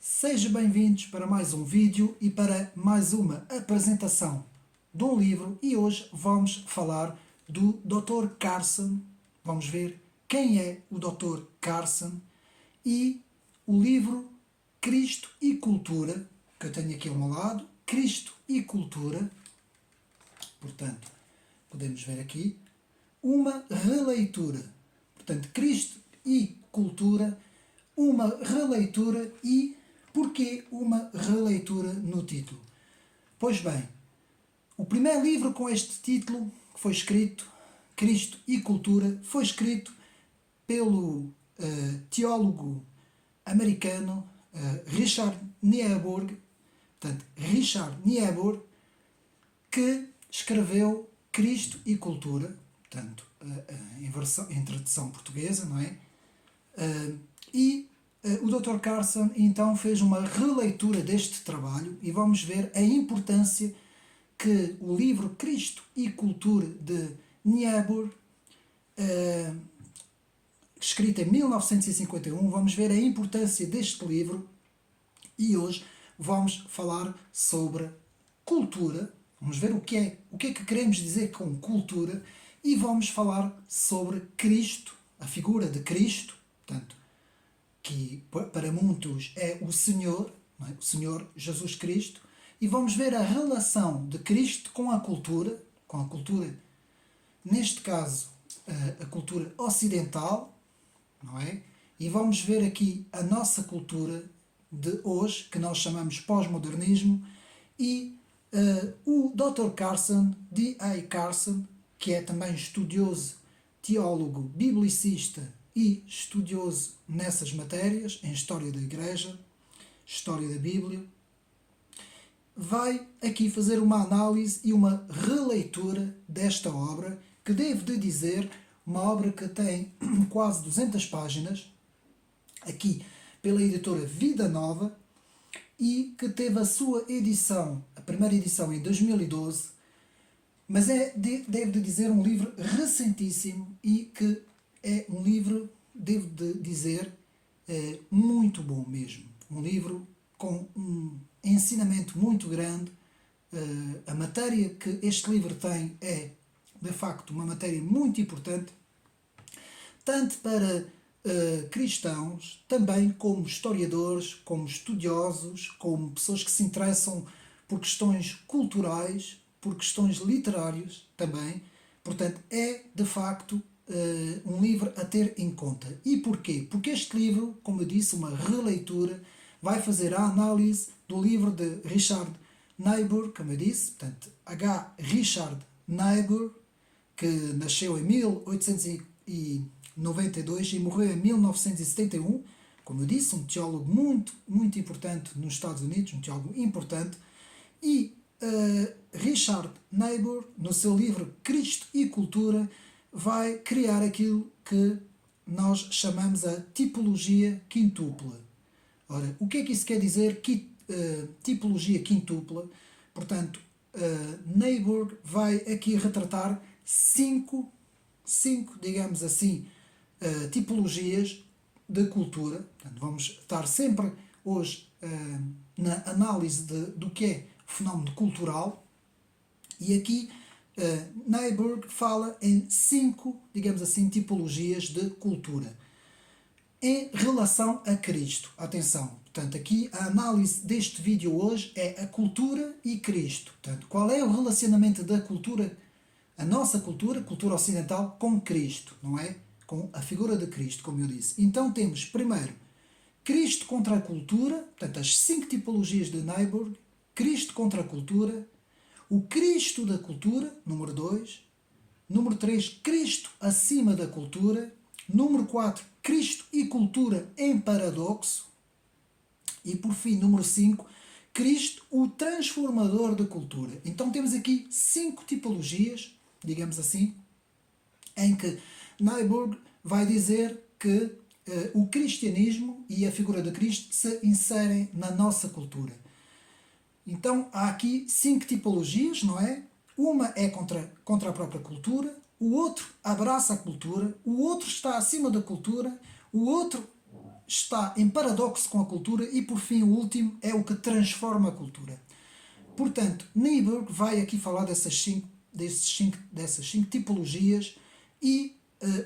Sejam bem-vindos para mais um vídeo e para mais uma apresentação de um livro, e hoje vamos falar do Dr. Carson. Vamos ver quem é o Dr. Carson e o livro Cristo e Cultura, que eu tenho aqui ao meu lado, Cristo e Cultura. Portanto, podemos ver aqui uma releitura. Portanto, Cristo e Cultura, uma releitura. E porquê uma releitura no título? Pois bem, o primeiro livro com este título, que foi escrito, Cristo e Cultura, foi escrito pelo teólogo americano Richard Niebuhr, portanto, Richard Niebuhr, que escreveu Cristo e Cultura, portanto, em tradução portuguesa, não é? O Dr. Carson então fez uma releitura deste trabalho e vamos ver a importância que o livro Cristo e Cultura de Niebuhr, escrito em 1951, vamos ver a importância deste livro e hoje vamos falar sobre cultura. Vamos ver o que é que queremos dizer com cultura e vamos falar sobre Cristo, a figura de Cristo, portanto, que para muitos é o Senhor, não é? O Senhor Jesus Cristo, e vamos ver a relação de Cristo com a cultura, neste caso a cultura ocidental, não é? E vamos ver aqui a nossa cultura de hoje, que nós chamamos pós-modernismo, e o Dr. Carson, D.A. Carson, que é também estudioso, teólogo, biblicista e estudioso nessas matérias, em História da Igreja, História da Bíblia, vai aqui fazer uma análise e uma releitura desta obra, que devo de dizer, uma obra que tem quase 200 páginas, aqui pela editora Vida Nova, e que teve a sua edição, a primeira edição em 2012, mas devo de dizer, um livro recentíssimo e que é um livro, devo de dizer, muito bom mesmo. Um livro com um ensinamento muito grande. A matéria que este livro tem é, de facto, uma matéria muito importante, tanto para cristãos, também como historiadores, como estudiosos, como pessoas que se interessam por questões culturais, por questões literárias também. Portanto, é, de facto, um livro a ter em conta. E porquê? Porque este livro, como eu disse, uma releitura, vai fazer a análise do livro de Richard Niebuhr, como eu disse, portanto, H. Richard Niebuhr, que nasceu em 1892 e morreu em 1971, como eu disse, um teólogo muito, muito importante nos Estados Unidos, um teólogo importante. E Richard Niebuhr, no seu livro Cristo e Cultura, vai criar aquilo que nós chamamos a tipologia quintupla. Ora, o que é que isso quer dizer, tipologia quintupla? Portanto, Niebuhr vai aqui retratar cinco, digamos assim, tipologias de cultura. Portanto, vamos estar sempre hoje na análise do que é o fenómeno cultural, e aqui Niebuhr fala em cinco, digamos assim, tipologias de cultura em relação a Cristo. Atenção, portanto, aqui a análise deste vídeo hoje é a cultura e Cristo. Portanto, qual é o relacionamento da cultura, a nossa cultura ocidental, com Cristo, não é? Com a figura de Cristo, como eu disse. Então temos, primeiro, Cristo contra a cultura, portanto, as cinco tipologias de Niebuhr, Cristo contra a cultura, o Cristo da cultura, número 2, número 3, Cristo acima da cultura, número 4, Cristo e cultura em paradoxo, e por fim, número 5, Cristo, o transformador da cultura. Então temos aqui cinco tipologias, digamos assim, em que Niebuhr vai dizer que o cristianismo e a figura de Cristo se inserem na nossa cultura. Então há aqui cinco tipologias, não é? Uma é contra a própria cultura, o outro abraça a cultura, o outro está acima da cultura, o outro está em paradoxo com a cultura e, por fim, o último é o que transforma a cultura. Portanto, Niebuhr vai aqui falar dessas cinco tipologias e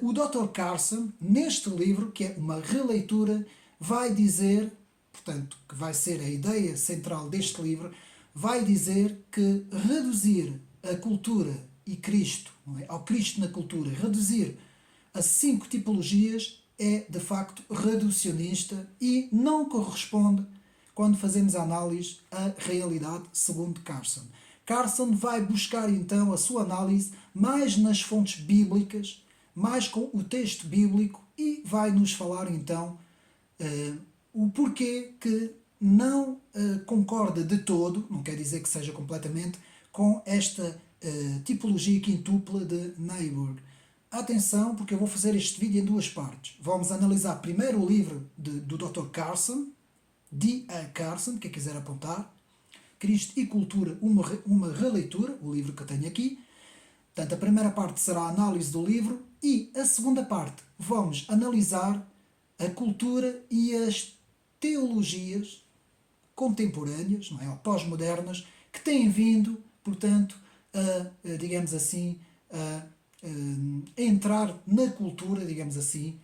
o Dr. Carson, neste livro, que é uma releitura, vai dizer, portanto, que vai ser a ideia central deste livro, vai dizer que reduzir a cultura e Cristo, não é? Ao Cristo na cultura, reduzir a 5 tipologias é de facto reducionista e não corresponde quando fazemos a análise à realidade segundo Carson. Carson vai buscar então a sua análise mais nas fontes bíblicas, mais com o texto bíblico e vai nos falar então o porquê que não concorda de todo, não quer dizer que seja completamente, com esta tipologia quintupla de Niebuhr. Atenção, porque eu vou fazer este vídeo em 2 partes. Vamos analisar primeiro o livro do Dr. Carson, D.A. Carson, quem quiser apontar, Cristo e Cultura, uma releitura, o livro que eu tenho aqui. Portanto, a primeira parte será a análise do livro e a segunda parte vamos analisar a cultura e as teologias contemporâneas, não é, ou pós-modernas, que têm vindo, portanto, digamos assim, a entrar na cultura, digamos assim,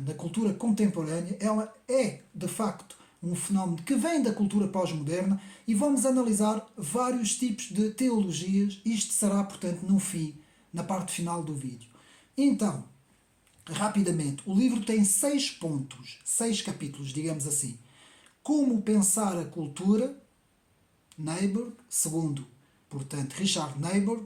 na cultura contemporânea. Ela é, de facto, um fenómeno que vem da cultura pós-moderna e vamos analisar vários tipos de teologias. Isto será, portanto, no fim, na parte final do vídeo. Então, rapidamente, o livro tem 6 pontos, 6 capítulos, digamos assim. Como pensar a cultura, Niebuhr, segundo, portanto, Richard Niebuhr.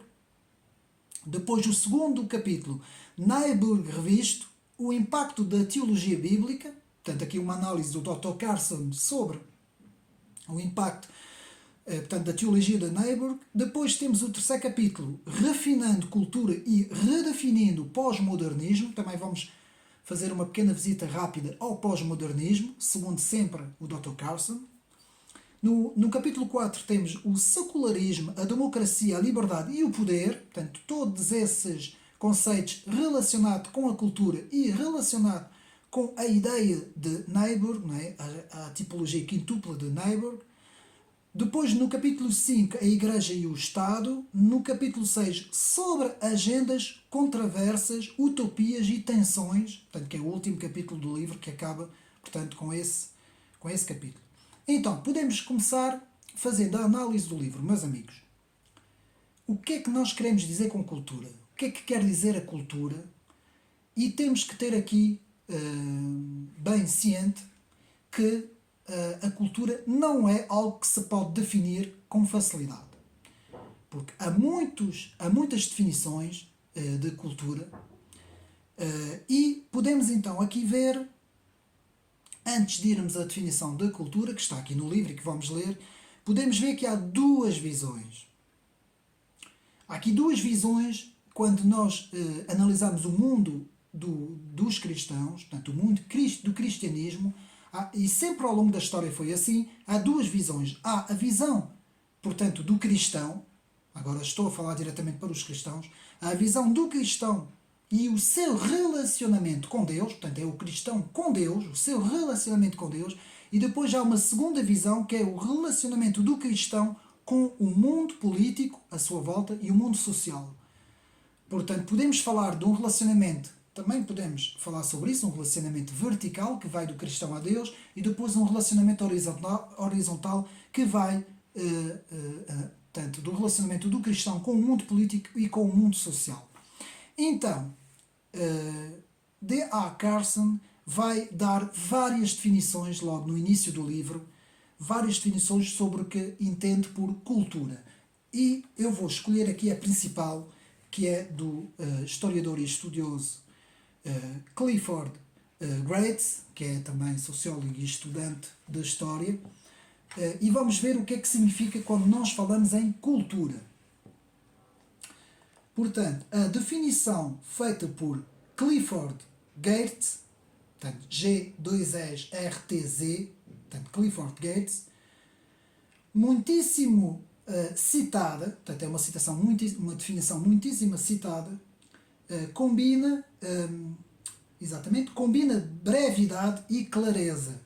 Depois, o segundo capítulo, Niebuhr revisto, o impacto da teologia bíblica. Portanto, aqui uma análise do Dr. Carson sobre o impacto portanto, da teologia de Niebuhr. Depois temos o terceiro capítulo, refinando cultura e redefinindo o pós-modernismo. Também vamos fazer uma pequena visita rápida ao pós-modernismo, segundo sempre o Dr. Carson. No capítulo 4 temos o secularismo, a democracia, a liberdade e o poder. Portanto, todos esses conceitos relacionados com a cultura e relacionados com a ideia de Niebuhr, não é? A tipologia quintupla de Niebuhr. Depois, no capítulo 5, a Igreja e o Estado. No capítulo 6, sobre agendas controversas, utopias e tensões. Portanto, que é o último capítulo do livro, que acaba, portanto, com esse capítulo. Então, podemos começar fazendo a análise do livro, meus amigos. O que é que nós queremos dizer com cultura? O que é que quer dizer a cultura? E temos que ter aqui bem ciente que a cultura não é algo que se pode definir com facilidade. Porque há muitas definições de cultura e podemos então aqui ver, antes de irmos à definição da cultura, que está aqui no livro e que vamos ler, podemos ver que há 2 visões. Há aqui 2 visões quando nós analisamos o mundo dos cristãos, portanto, o mundo do cristianismo, e sempre ao longo da história foi assim. Há 2 visões. Há a visão, portanto, do cristão, agora estou a falar diretamente para os cristãos, há a visão do cristão e o seu relacionamento com Deus, portanto, é o cristão com Deus, o seu relacionamento com Deus, e depois há uma segunda visão, que é o relacionamento do cristão com o mundo político à sua volta e o mundo social. Portanto, podemos falar de um relacionamento, também podemos falar sobre isso, um relacionamento vertical, que vai do cristão a Deus, e depois um relacionamento horizontal que vai tanto do relacionamento do cristão com o mundo político e com o mundo social. Então, D.A. Carson vai dar várias definições logo no início do livro, várias definições sobre o que entende por cultura. E eu vou escolher aqui a principal, que é do historiador e estudioso Clifford Geertz, que é também sociólogo e estudante de história, e vamos ver o que é que significa quando nós falamos em cultura. Portanto, a definição feita por Clifford Geertz, portanto, G2ERTZ, portanto, Clifford Geertz, muitíssimo citada, portanto, é uma definição muitíssimo citada, combina exatamente, combina brevidade e clareza.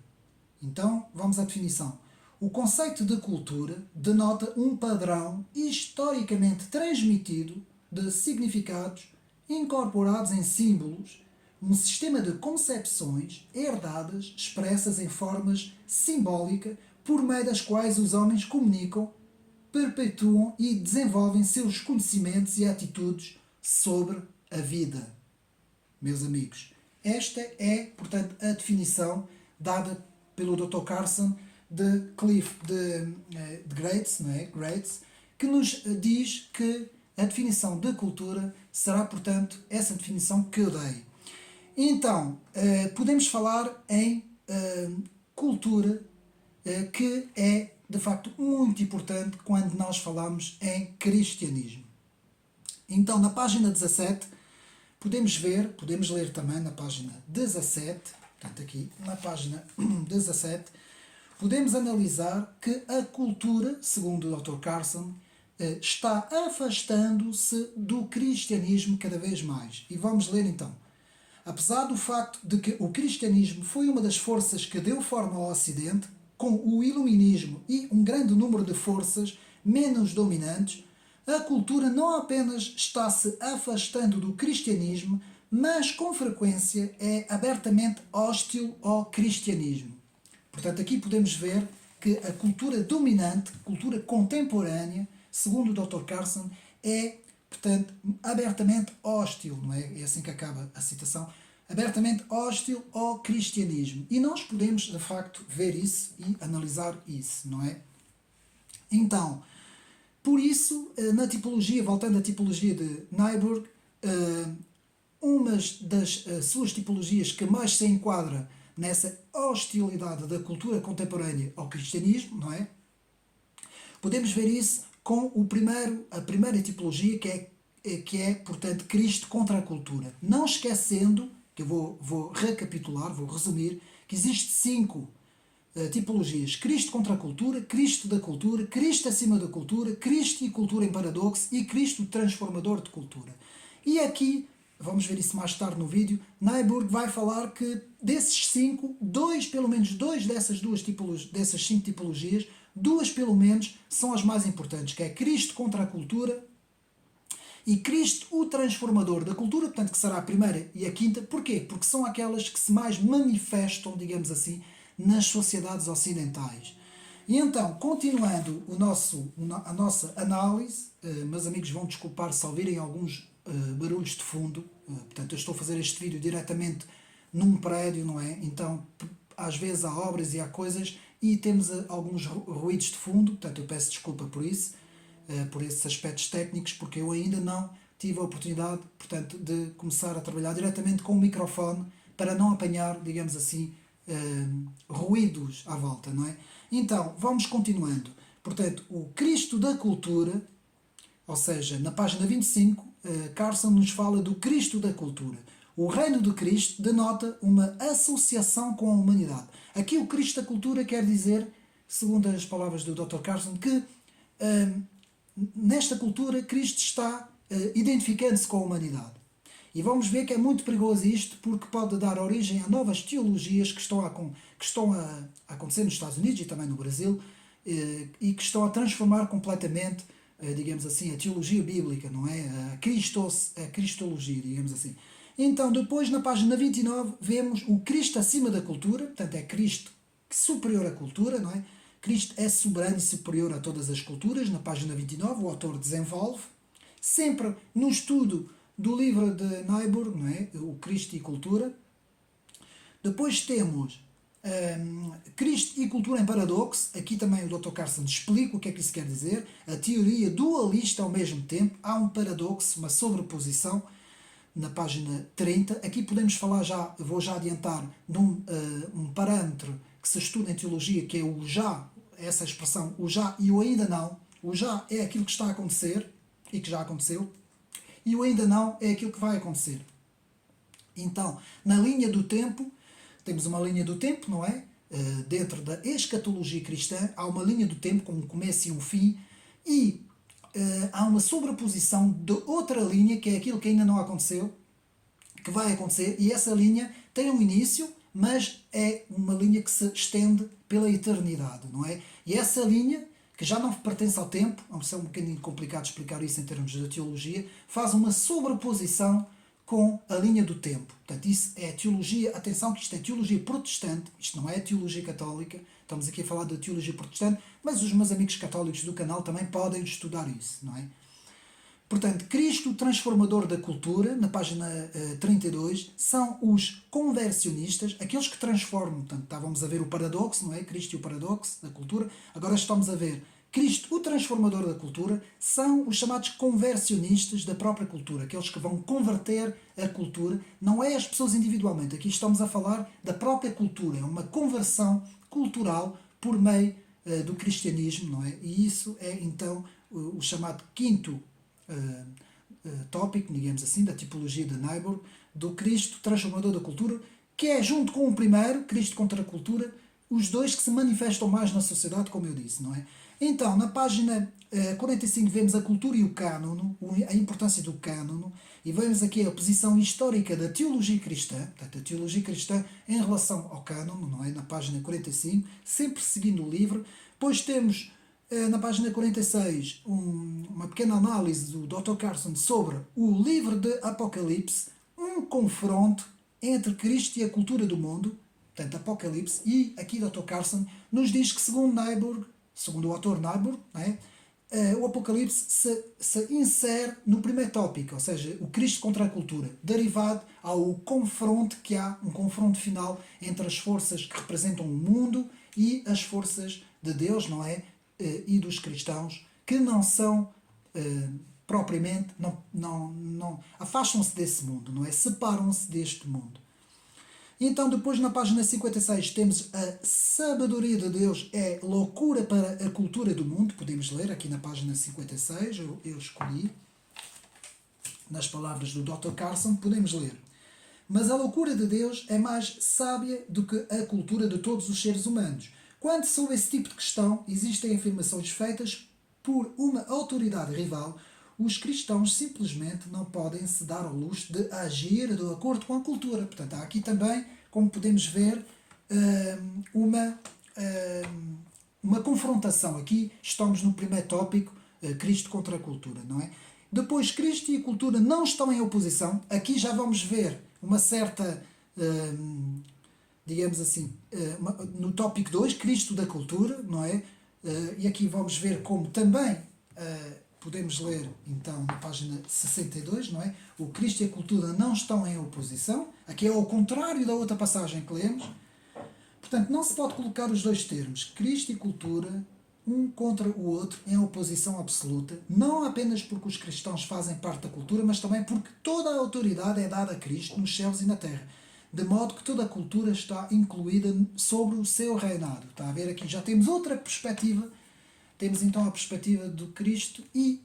Então, vamos à definição. O conceito de cultura denota um padrão historicamente transmitido de significados incorporados em símbolos, um sistema de concepções herdadas, expressas em formas simbólicas, por meio das quais os homens comunicam, perpetuam e desenvolvem seus conhecimentos e atitudes sobre a vida. Meus amigos, esta é, portanto, a definição dada pelo Dr. Carson de Graetz, não é? Graetz, que nos diz que a definição de cultura será, portanto, essa definição que eu dei. Então, podemos falar em cultura, que é, de facto, muito importante quando nós falamos em cristianismo. Então, na página 17, podemos ler também na página 17, portanto aqui na página 17, podemos analisar que a cultura, segundo o Dr. Carson, está afastando-se do cristianismo cada vez mais. E vamos ler então. Apesar do facto de que o cristianismo foi uma das forças que deu forma ao Ocidente, com o iluminismo e um grande número de forças menos dominantes, a cultura não apenas está se afastando do cristianismo, mas com frequência é abertamente hostil ao cristianismo. Portanto, aqui podemos ver que a cultura dominante, cultura contemporânea, segundo o Dr. Carson, é, portanto, abertamente hostil, não é? É assim que acaba a citação, abertamente hostil ao cristianismo. E nós podemos, de facto, ver isso e analisar isso, não é? Então, por isso, na tipologia, voltando à tipologia de Nyberg, uma das suas tipologias que mais se enquadra nessa hostilidade da cultura contemporânea ao cristianismo, não é? Podemos ver isso com a primeira tipologia, que é, portanto, Cristo contra a cultura. Não esquecendo, que eu vou recapitular, vou resumir, que existem 5 tipologias: Cristo contra a cultura, Cristo da cultura, Cristo acima da cultura, Cristo e cultura em paradoxo e Cristo transformador de cultura. E aqui, vamos ver isso mais tarde no vídeo, Nyberg vai falar que desses 5, pelo menos dois dessas 5 tipologias, 2 pelo menos são as mais importantes, que é Cristo contra a cultura e Cristo o transformador da cultura, portanto que será a primeira e a quinta. Porquê? Porque são aquelas que se mais manifestam, digamos assim, nas sociedades ocidentais. E então, continuando a nossa análise, meus amigos vão desculpar se ouvirem alguns barulhos de fundo, portanto eu estou a fazer este vídeo diretamente num prédio, não é? Então às vezes há obras e há coisas e temos alguns ruídos de fundo, portanto eu peço desculpa por isso, por esses aspectos técnicos, porque eu ainda não tive a oportunidade, portanto, de começar a trabalhar diretamente com o microfone para não apanhar, digamos assim, ruídos à volta, não é? Então, vamos continuando. Portanto, o Cristo da cultura, ou seja, na página 25, Carson nos fala do Cristo da cultura. O reino do Cristo denota uma associação com a humanidade. Aqui o Cristo da cultura quer dizer, segundo as palavras do Dr. Carson, que nesta cultura Cristo está identificando-se com a humanidade. E vamos ver que é muito perigoso isto, porque pode dar origem a novas teologias que estão a acontecer nos Estados Unidos e também no Brasil, e que estão a transformar completamente, digamos assim, a teologia bíblica, não é? A cristologia, digamos assim. Então, depois, na página 29, vemos o Cristo acima da cultura, portanto é Cristo superior à cultura, não é? Cristo é soberano e superior a todas as culturas. Na página 29, o autor desenvolve, sempre no estudo do livro de Nyberg, não é? O Cristo e Cultura. Depois temos Cristo e Cultura em Paradoxo. Aqui também o Dr. Carson explica o que é que isso quer dizer. A teoria dualista ao mesmo tempo. Há um paradoxo, uma sobreposição, na página 30. Aqui podemos falar vou já adiantar, de um parâmetro que se estuda em teologia, que é o já, essa expressão, o já e o ainda não. O já é aquilo que está a acontecer e que já aconteceu, e o ainda não é aquilo que vai acontecer. Então, na linha do tempo, temos uma linha do tempo, não é? Dentro da escatologia cristã, há uma linha do tempo com um começo e um fim, e há uma sobreposição de outra linha, que é aquilo que ainda não aconteceu, que vai acontecer, e essa linha tem um início, mas é uma linha que se estende pela eternidade, não é? E essa linha, que já não pertence ao tempo, é um bocadinho complicado explicar isso em termos de teologia, faz uma sobreposição com a linha do tempo. Portanto, isso é teologia, atenção que isto é teologia protestante, isto não é teologia católica, estamos aqui a falar da teologia protestante, mas os meus amigos católicos do canal também podem estudar isso, não é? Portanto, Cristo, transformador da cultura, na página 32, são os conversionistas, aqueles que transformam. Portanto, estávamos a ver o paradoxo, não é? Cristo e o paradoxo da cultura. Agora estamos a ver Cristo, o transformador da cultura, são os chamados conversionistas da própria cultura, aqueles que vão converter a cultura. Não é as pessoas individualmente, aqui estamos a falar da própria cultura, é uma conversão cultural por meio do cristianismo, não é? E isso é então o chamado quinto tópico, digamos assim, da tipologia de Niebuhr, do Cristo transformador da cultura, que é, junto com o primeiro, Cristo contra a cultura, os dois que se manifestam mais na sociedade, como eu disse, não é? Então, na página 45 vemos a cultura e o cânono, a importância do cânono, e vemos aqui a posição histórica da teologia cristã, portanto, a teologia cristã em relação ao cânono, não é? Na página 45, sempre seguindo o livro. Depois temos na página 46, uma pequena análise do Dr. Carson sobre o livro de Apocalipse, um confronto entre Cristo e a cultura do mundo, portanto, Apocalipse, e aqui Dr. Carson nos diz que, segundo Niebuhr, segundo o autor Niebuhr, o Apocalipse se insere no primeiro tópico, ou seja, o Cristo contra a cultura, derivado ao confronto que há, um confronto final entre as forças que representam o mundo e as forças de Deus, não é? E dos cristãos, que não são propriamente, não afastam-se desse mundo, não é? Separam-se deste mundo. Então, depois na página 56 temos a sabedoria de Deus é loucura para a cultura do mundo. Podemos ler aqui na página 56, eu escolhi, nas palavras do Dr. Carson, podemos ler. Mas a loucura de Deus é mais sábia do que a cultura de todos os seres humanos. Quando sobre esse tipo de questão existem afirmações feitas por uma autoridade rival, os cristãos simplesmente não podem se dar ao luxo de agir de acordo com a cultura. Portanto, há aqui também, como podemos ver, uma confrontação. Aqui estamos no primeiro tópico, Cristo contra a cultura, não é? Depois, Cristo e a cultura não estão em oposição. Aqui já vamos ver uma certa, digamos assim, no tópico 2, Cristo da cultura, não é? E aqui vamos ver como também podemos ler, então, na página 62, não é? O Cristo e a cultura não estão em oposição. Aqui é ao contrário da outra passagem que lemos. Portanto, não se pode colocar os dois termos, Cristo e cultura, um contra o outro, em oposição absoluta, não apenas porque os cristãos fazem parte da cultura, mas também porque toda a autoridade é dada a Cristo nos céus e na terra, de modo que toda a cultura está incluída sobre o seu reinado. Está a ver aqui? Já temos outra perspectiva. Temos então a perspectiva do Cristo e,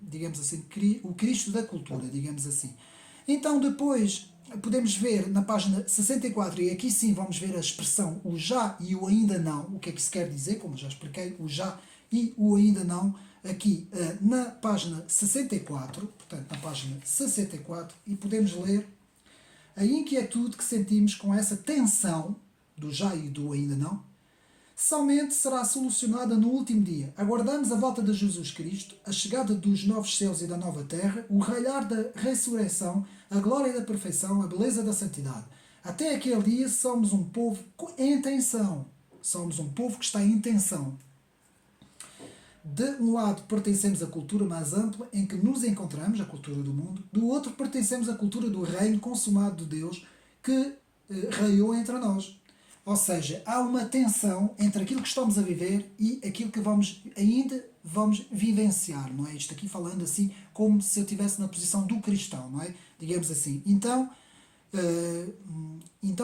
digamos assim, o Cristo da cultura, digamos assim. Então depois podemos ver na página 64, e aqui sim vamos ver a expressão o já e o ainda não, o que é que isso quer dizer, como já expliquei, o já e o ainda não, aqui na página 64, portanto na página 64, e podemos ler a inquietude que sentimos com essa tensão do já e do ainda não, somente será solucionada no último dia. Aguardamos a volta de Jesus Cristo, a chegada dos novos céus e da nova terra, o raiar da ressurreição, a glória da perfeição, a beleza da santidade. Até aquele dia somos um povo em tensão. Somos um povo que está em tensão. De um lado pertencemos à cultura mais ampla em que nos encontramos, a cultura do mundo. Do outro pertencemos à cultura do reino consumado de Deus que raiou entre nós. Ou seja, há uma tensão entre aquilo que estamos a viver e aquilo que ainda vamos vivenciar, não é? Isto aqui falando assim, como se eu estivesse na posição do cristão, não é? Digamos assim. Então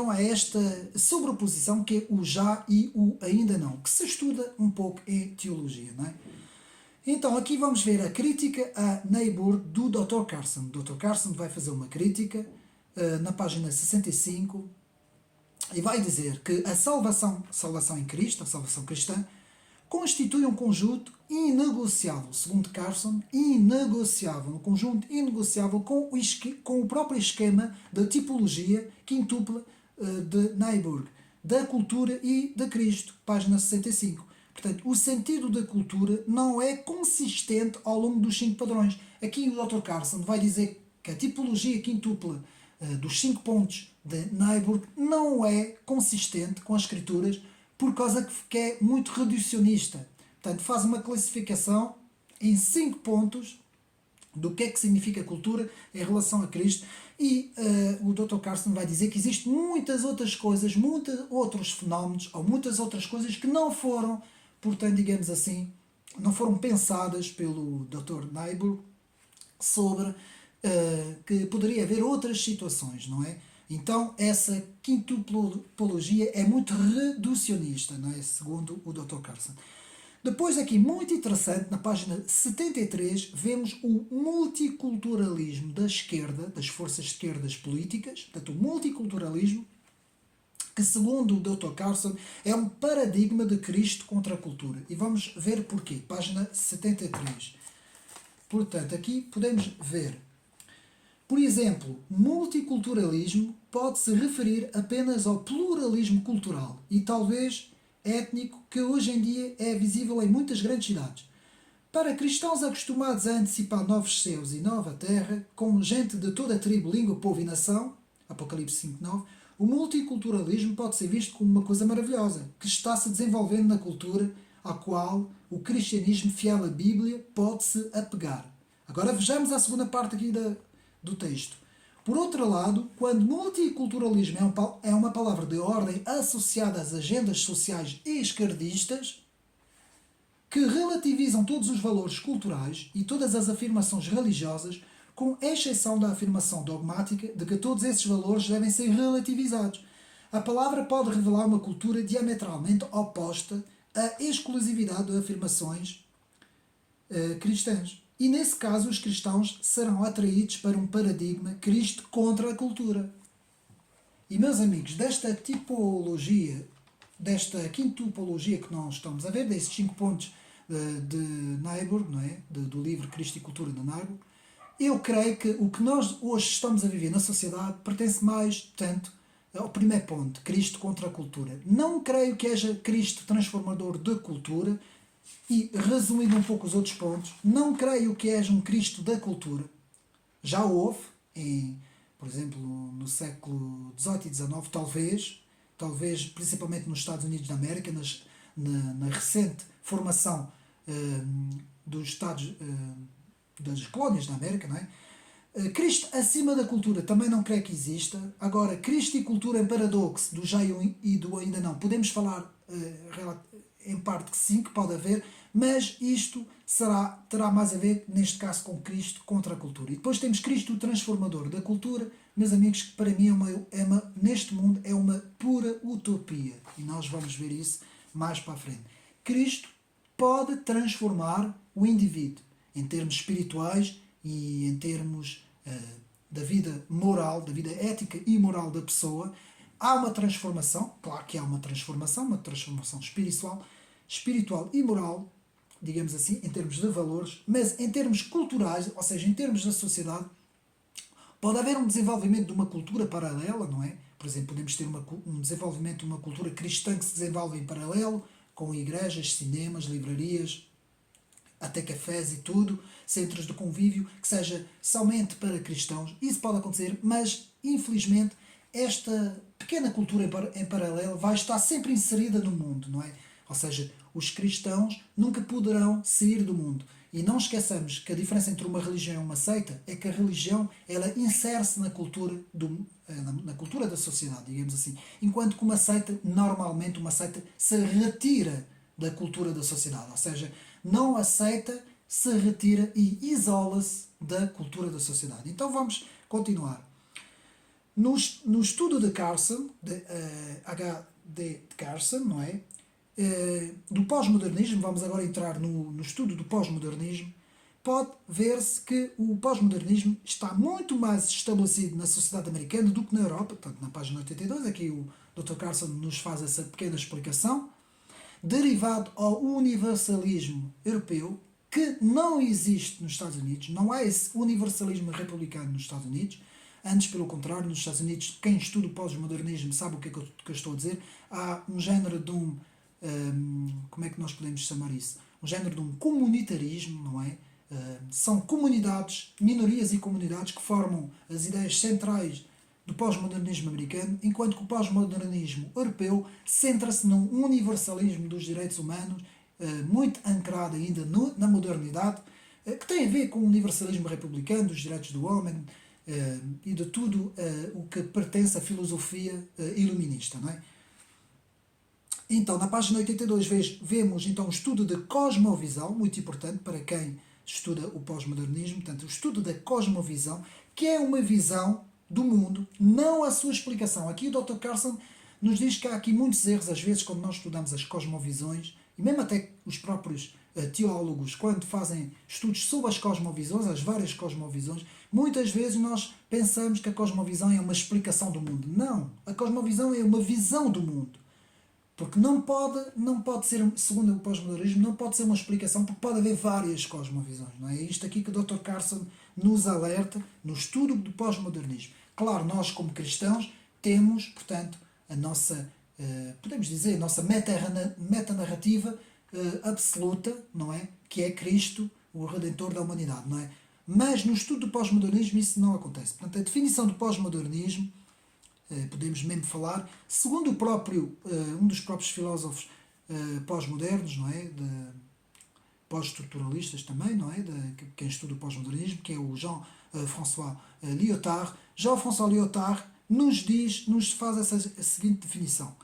há esta sobreposição que é o já e o ainda não, que se estuda um pouco em teologia, não é? Então aqui vamos ver a crítica a Niebuhr do Dr. Carson. O Dr. Carson vai fazer uma crítica na página 65, e vai dizer que a salvação em Cristo, a salvação cristã, constitui um conjunto inegociável, segundo Carson, inegociável, um conjunto inegociável com o próprio esquema da tipologia quintupla de Niebuhr, da cultura e de Cristo, página 65. Portanto, o sentido da cultura não é consistente ao longo dos 5 padrões. Aqui o Dr. Carson vai dizer que a tipologia quintupla dos 5 pontos de Niebuhr não é consistente com as escrituras por causa que é muito reducionista. Portanto, faz uma classificação em 5 pontos do que é que significa cultura em relação a Cristo e o Dr. Carson vai dizer que existem muitas outras coisas, muitos outros fenómenos ou muitas outras coisas que não foram, portanto, digamos assim, não foram pensadas pelo Dr. Niebuhr sobre que poderia haver outras situações, não é? Então, essa quintupologia é muito reducionista, não é? Segundo o Dr. Carson. Depois, aqui, muito interessante, na página 73, vemos o multiculturalismo da esquerda, das forças esquerdas políticas, portanto, o multiculturalismo, que segundo o Dr. Carson é um paradigma de Cristo contra a cultura. E vamos ver porquê. Página 73. Portanto, aqui podemos ver, por exemplo, multiculturalismo pode-se referir apenas ao pluralismo cultural e talvez étnico que hoje em dia é visível em muitas grandes cidades. Para cristãos acostumados a antecipar novos céus e nova terra, com gente de toda a tribo, língua, povo e nação, Apocalipse 5:9, o multiculturalismo pode ser visto como uma coisa maravilhosa, que está se desenvolvendo na cultura à qual o cristianismo fiel à Bíblia pode se apegar. Agora vejamos a segunda parte aqui do texto. Por outro lado, quando multiculturalismo é uma palavra de ordem associada às agendas sociais e esquerdistas, que relativizam todos os valores culturais e todas as afirmações religiosas, com exceção da afirmação dogmática de que todos esses valores devem ser relativizados. A palavra pode revelar uma cultura diametralmente oposta à exclusividade de afirmações cristãs. E nesse caso os cristãos serão atraídos para um paradigma Cristo contra a cultura. E meus amigos, desta tipologia, desta quintupologia que nós estamos a ver, desses 5 pontos de Niebuhr, não é? Do livro Cristo e Cultura de Niebuhr, eu creio que o que nós hoje estamos a viver na sociedade pertence mais, tanto, ao primeiro ponto, Cristo contra a cultura. Não creio que haja Cristo transformador da cultura. E, resumindo um pouco os outros pontos, não creio que haja um Cristo da cultura. Já houve, por exemplo, no século XVIII e XIX, talvez principalmente nos Estados Unidos da América, na recente formação dos Estados, das colónias da América, não é? Cristo acima da cultura também não creio que exista. Agora, Cristo e cultura em paradoxo, do já e do ainda não, podemos falar em parte que sim, que pode haver, mas isto terá mais a ver, neste caso, com Cristo contra a cultura. E depois temos Cristo, o transformador da cultura, meus amigos, que para mim neste mundo é uma pura utopia. E nós vamos ver isso mais para a frente. Cristo pode transformar o indivíduo em termos espirituais e em termos da vida moral, da vida ética e moral da pessoa. Há uma transformação, claro que há uma transformação espiritual e moral, digamos assim, em termos de valores, mas em termos culturais, ou seja, em termos da sociedade, pode haver um desenvolvimento de uma cultura paralela, não é? Por exemplo, podemos ter um desenvolvimento de uma cultura cristã que se desenvolve em paralelo, com igrejas, cinemas, livrarias, até cafés e tudo, centros de convívio, que seja somente para cristãos. Isso pode acontecer, mas, infelizmente, esta pequena cultura em paralelo vai estar sempre inserida no mundo, não é? Ou seja, os cristãos nunca poderão sair do mundo. E não esqueçamos que a diferença entre uma religião e uma seita é que a religião ela insere-se na cultura, na cultura da sociedade, digamos assim. Enquanto que uma seita, normalmente uma seita se retira da cultura da sociedade. Ou seja, não aceita, se retira e isola-se da cultura da sociedade. Então vamos continuar. No estudo de Carson, H.D. Carson, não é? Do pós-modernismo, vamos agora entrar no estudo do pós-modernismo, pode ver-se que o pós-modernismo está muito mais estabelecido na sociedade americana do que na Europa. Portanto, na página 82, aqui o Dr. Carson nos faz essa pequena explicação. derivado ao universalismo europeu, que não existe nos Estados Unidos. Não há esse universalismo republicano nos Estados Unidos. Antes, pelo contrário, nos Estados Unidos, quem estuda o pós-modernismo sabe o que é que eu estou a dizer. Há um género de como é que nós podemos chamar isso? Um género de um comunitarismo, não é? São comunidades, minorias e comunidades que formam as ideias centrais do pós-modernismo americano, enquanto que o pós-modernismo europeu centra-se num universalismo dos direitos humanos, muito ancrado ainda na modernidade, que tem a ver com o universalismo republicano, dos direitos do homem e de tudo o que pertence à filosofia iluminista, não é? Então, na página 82 vemos então, um estudo de cosmovisão, muito importante para quem estuda o pós-modernismo, portanto, o estudo da cosmovisão, que é uma visão do mundo, não a sua explicação. Aqui o Dr. Carson nos diz que há aqui muitos erros, às vezes, quando nós estudamos as cosmovisões, e mesmo até os próprios teólogos, quando fazem estudos sobre as cosmovisões, as várias cosmovisões, muitas vezes nós pensamos que a cosmovisão é uma explicação do mundo. Não, a cosmovisão é uma visão do mundo. Porque não pode ser, segundo o pós-modernismo, não pode ser uma explicação, porque pode haver várias cosmovisões. Não é? É isto aqui que o Dr. Carson nos alerta no estudo do pós-modernismo. Claro, nós como cristãos temos, portanto, a nossa, podemos dizer, a nossa metanarrativa absoluta, não é? Que é Cristo, o Redentor da humanidade, não é? Mas no estudo do pós-modernismo isso não acontece. Portanto, a definição do pós-modernismo, podemos mesmo falar, segundo o próprio, um dos próprios filósofos pós-modernos, não é? Pós-estruturalistas também, não é? Quem estuda o pós-modernismo, que é o Jean-François Lyotard. Jean-François Lyotard nos faz a seguinte definição: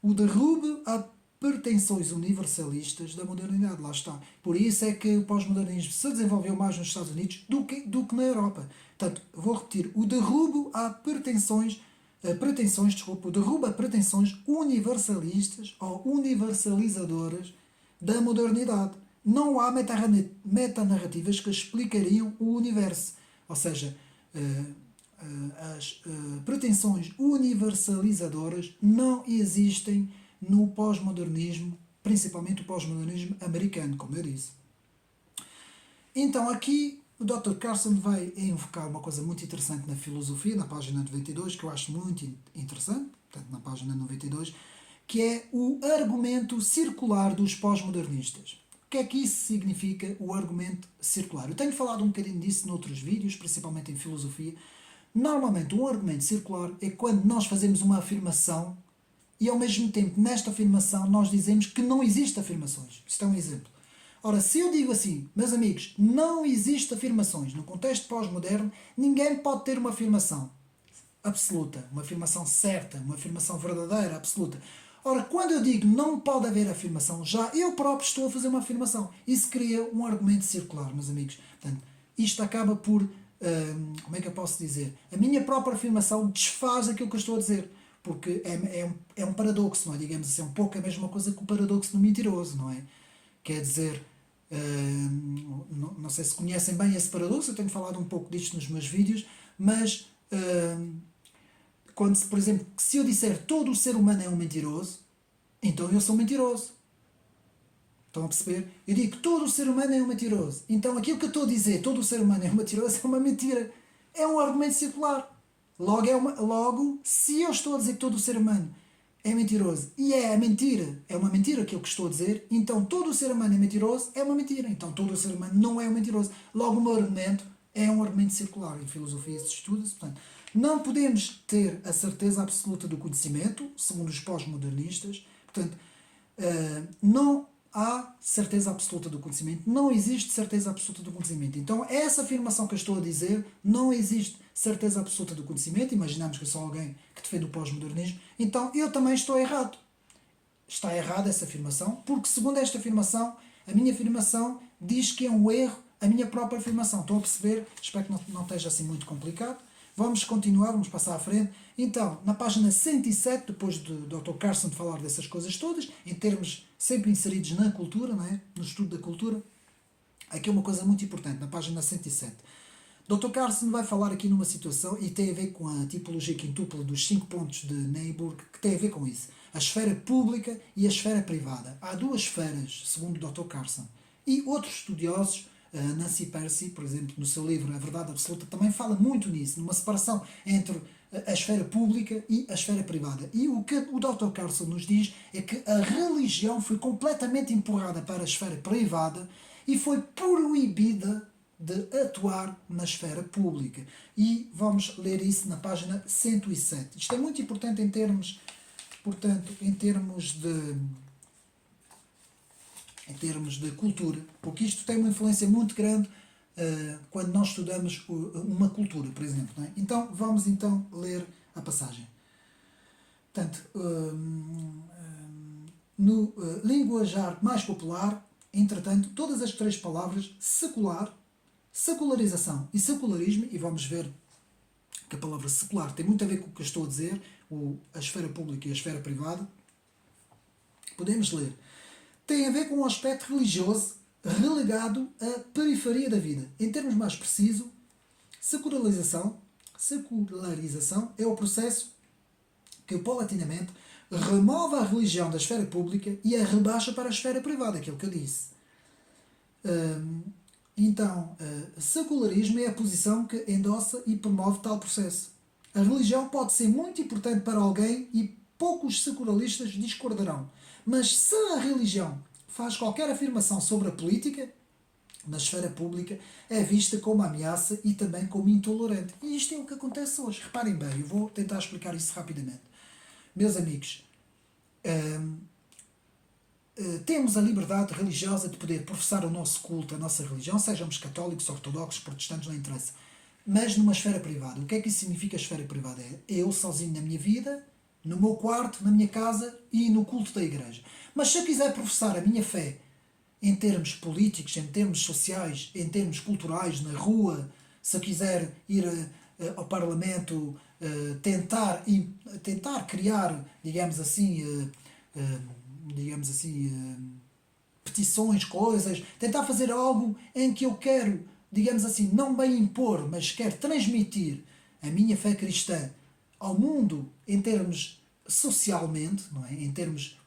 o derrube a pretensões universalistas da modernidade. Lá está. Por isso é que o pós-modernismo se desenvolveu mais nos Estados Unidos do que na Europa. Portanto, vou repetir: o derrubo a pretensões universalistas ou universalizadoras da modernidade. Não há metanarrativas que explicariam o universo. Ou seja, as pretensões universalizadoras não existem no pós-modernismo, principalmente o pós-modernismo americano, como eu disse. Então aqui o Dr. Carson vai invocar uma coisa muito interessante na filosofia, na página 92, que eu acho muito interessante, portanto na página 92, que é o argumento circular dos pós-modernistas. O que é que isso significa, o argumento circular? Eu tenho falado um bocadinho disso noutros vídeos, principalmente em filosofia. Normalmente um argumento circular é quando nós fazemos uma afirmação e ao mesmo tempo nesta afirmação nós dizemos que não existem afirmações. Isto é um exemplo. Ora, se eu digo assim, meus amigos, não existem afirmações no contexto pós-moderno, ninguém pode ter uma afirmação absoluta, uma afirmação certa, uma afirmação verdadeira, absoluta. Ora, quando eu digo não pode haver afirmação, já eu próprio estou a fazer uma afirmação. Isso cria um argumento circular, meus amigos. Portanto, isto acaba por, como é que eu posso dizer? A minha própria afirmação desfaz aquilo que eu estou a dizer. Porque é um paradoxo, não é? Digamos assim, é um pouco a mesma coisa que o paradoxo do mentiroso, não é? Quer dizer, não sei se conhecem bem esse paradoxo, eu tenho falado um pouco disto nos meus vídeos, mas quando, por exemplo, se eu disser todo o ser humano é um mentiroso, então eu sou mentiroso. Estão a perceber? Eu digo que todo o ser humano é um mentiroso. Então aquilo que eu estou a dizer, todo o ser humano é um mentiroso, é uma mentira. É um argumento circular. Logo, se eu estou a dizer que todo o ser humano é mentiroso e é uma mentira aquilo que estou a dizer, então todo o ser humano é mentiroso, é uma mentira. Então todo o ser humano não é um mentiroso. Logo, o meu argumento é um argumento circular. Em filosofia isso estuda-se. Portanto, não podemos ter a certeza absoluta do conhecimento, segundo os pós-modernistas. Portanto, não há certeza absoluta do conhecimento. Não existe certeza absoluta do conhecimento. Então, essa afirmação que eu estou a dizer, não existe certeza absoluta do conhecimento. Imaginamos que eu sou alguém que defende o pós-modernismo. Então, eu também estou errado. Está errada essa afirmação, porque segundo esta afirmação, a minha afirmação diz que é um erro a minha própria afirmação. Estão a perceber? Espero que não esteja assim muito complicado. Vamos continuar, vamos passar à frente. Então, na página 107, depois do Dr. Carson de falar dessas coisas todas, em termos sempre inseridos na cultura, não é? No estudo da cultura, aqui é uma coisa muito importante, na página 107. Dr. Carson vai falar aqui numa situação, e tem a ver com a tipologia quintupla dos 5 pontos de Neyburg, que tem a ver com isso. a esfera pública e a esfera privada. Há duas esferas, segundo o Dr. Carson. E outros estudiosos, Nancy Pearcey, por exemplo, no seu livro A Verdade Absoluta, também fala muito nisso, numa separação entre a esfera pública e a esfera privada. E o que o Dr. Carson nos diz é que a religião foi completamente empurrada para a esfera privada e foi proibida de atuar na esfera pública. E vamos ler isso na página 107. Isto é muito importante em termos, portanto, em termos de cultura, porque isto tem uma influência muito grande quando nós estudamos uma cultura, por exemplo. Não é? Então, vamos então ler a passagem. Portanto, no linguajar mais popular, entretanto, todas as três palavras, secular, secularização e secularismo, e vamos ver que a palavra secular tem muito a ver com o que eu estou a dizer, a esfera pública e a esfera privada, podemos ler, tem a ver com um aspecto religioso relegado à periferia da vida. Em termos mais precisos, secularização é o processo que, paulatinamente, remove a religião da esfera pública e a rebaixa para a esfera privada, aquilo que eu disse. Então, secularismo é a posição que endossa e promove tal processo. A religião pode ser muito importante para alguém e poucos secularistas discordarão. Mas se a religião faz qualquer afirmação sobre a política, na esfera pública, é vista como ameaça e também como intolerante. E isto é o que acontece hoje. Reparem bem, eu vou tentar explicar isso rapidamente. Meus amigos, temos a liberdade religiosa de poder professar o nosso culto, a nossa religião, sejamos católicos, ortodoxos, protestantes, não interessa. Mas numa esfera privada. O que é que isso significa, a esfera privada? É eu sozinho na minha vida, no meu quarto, na minha casa e no culto da igreja. Mas se eu quiser professar a minha fé em termos políticos, em termos sociais, em termos culturais, na rua, se eu quiser ir ao Parlamento, tentar criar, digamos assim, petições, coisas, tentar fazer algo em que eu quero, digamos assim, não bem impor, mas quero transmitir a minha fé cristã ao mundo em termos socialmente, não é? Em termos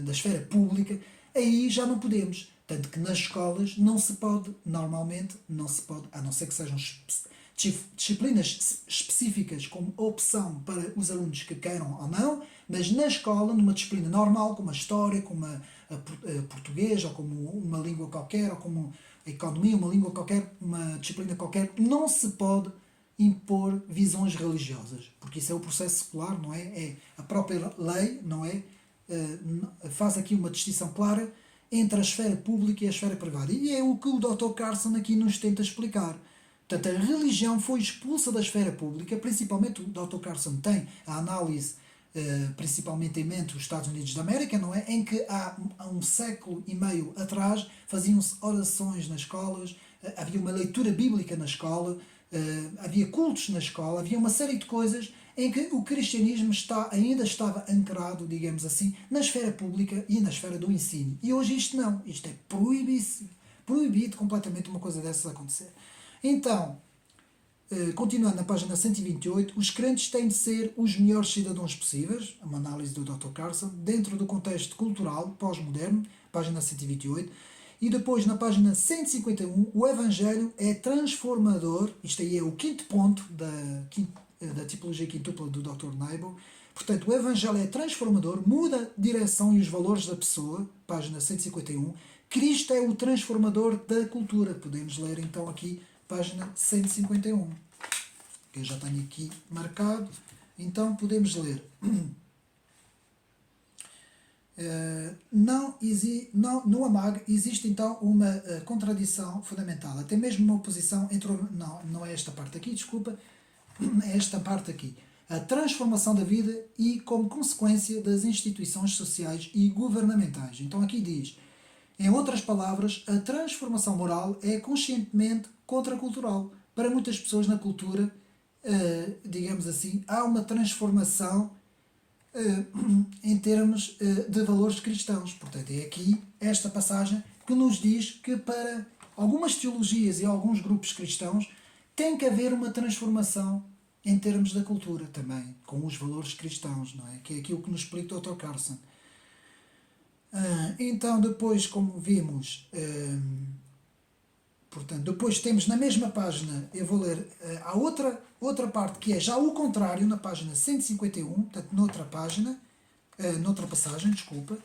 da esfera pública, aí já não podemos. Tanto que nas escolas não se pode, normalmente, não se pode, a não ser que sejam disciplinas específicas como opção para os alunos que queiram ou não, mas na escola, numa disciplina normal, como a história, como a português, ou como uma língua qualquer, ou como a economia, uma língua qualquer, uma disciplina qualquer, não se pode impor visões religiosas, porque isso é o processo secular, não é? É a própria lei, não é? Faz aqui uma distinção clara entre a esfera pública e a esfera privada. E é o que o Dr. Carson aqui nos tenta explicar. Portanto, a religião foi expulsa da esfera pública, principalmente o Dr. Carson tem a análise, principalmente em mente, os Estados Unidos da América, não é? Em que há um século e meio atrás faziam-se orações nas escolas, havia uma leitura bíblica na escola, havia cultos na escola, havia uma série de coisas em que o cristianismo ainda estava ancorado, digamos assim, na esfera pública e na esfera do ensino. E hoje isto não. Isto é proibido completamente uma coisa dessas acontecer. Então, continuando na página 128, os crentes têm de ser os melhores cidadãos possíveis, uma análise do Dr. Carson, dentro do contexto cultural pós-moderno, página 128, e depois na página 151, o Evangelho é transformador, isto aí é o quinto ponto da tipologia quintupla do Dr. Niebuhr. Portanto, o Evangelho é transformador, muda a direção e os valores da pessoa, página 151. Cristo é o transformador da cultura. Podemos ler então aqui, página 151, que eu já tenho aqui marcado. Então, podemos ler. No AMAG existe então uma contradição fundamental, até mesmo uma oposição entre... Não é esta parte aqui, desculpa. É esta parte aqui. A transformação da vida e como consequência das instituições sociais e governamentais. Então aqui diz, em outras palavras, a transformação moral é conscientemente contracultural. Para muitas pessoas na cultura, digamos assim, há uma transformação em termos de valores cristãos. Portanto, é aqui esta passagem que nos diz que para algumas teologias e alguns grupos cristãos tem que haver uma transformação em termos da cultura também, com os valores cristãos, não é? Que é aquilo que nos explica o Dr. Carson. Então, depois, como vimos, portanto, depois temos na mesma página, eu vou ler, há outra parte que é já o contrário, na página 151, portanto, noutra passagem, desculpa.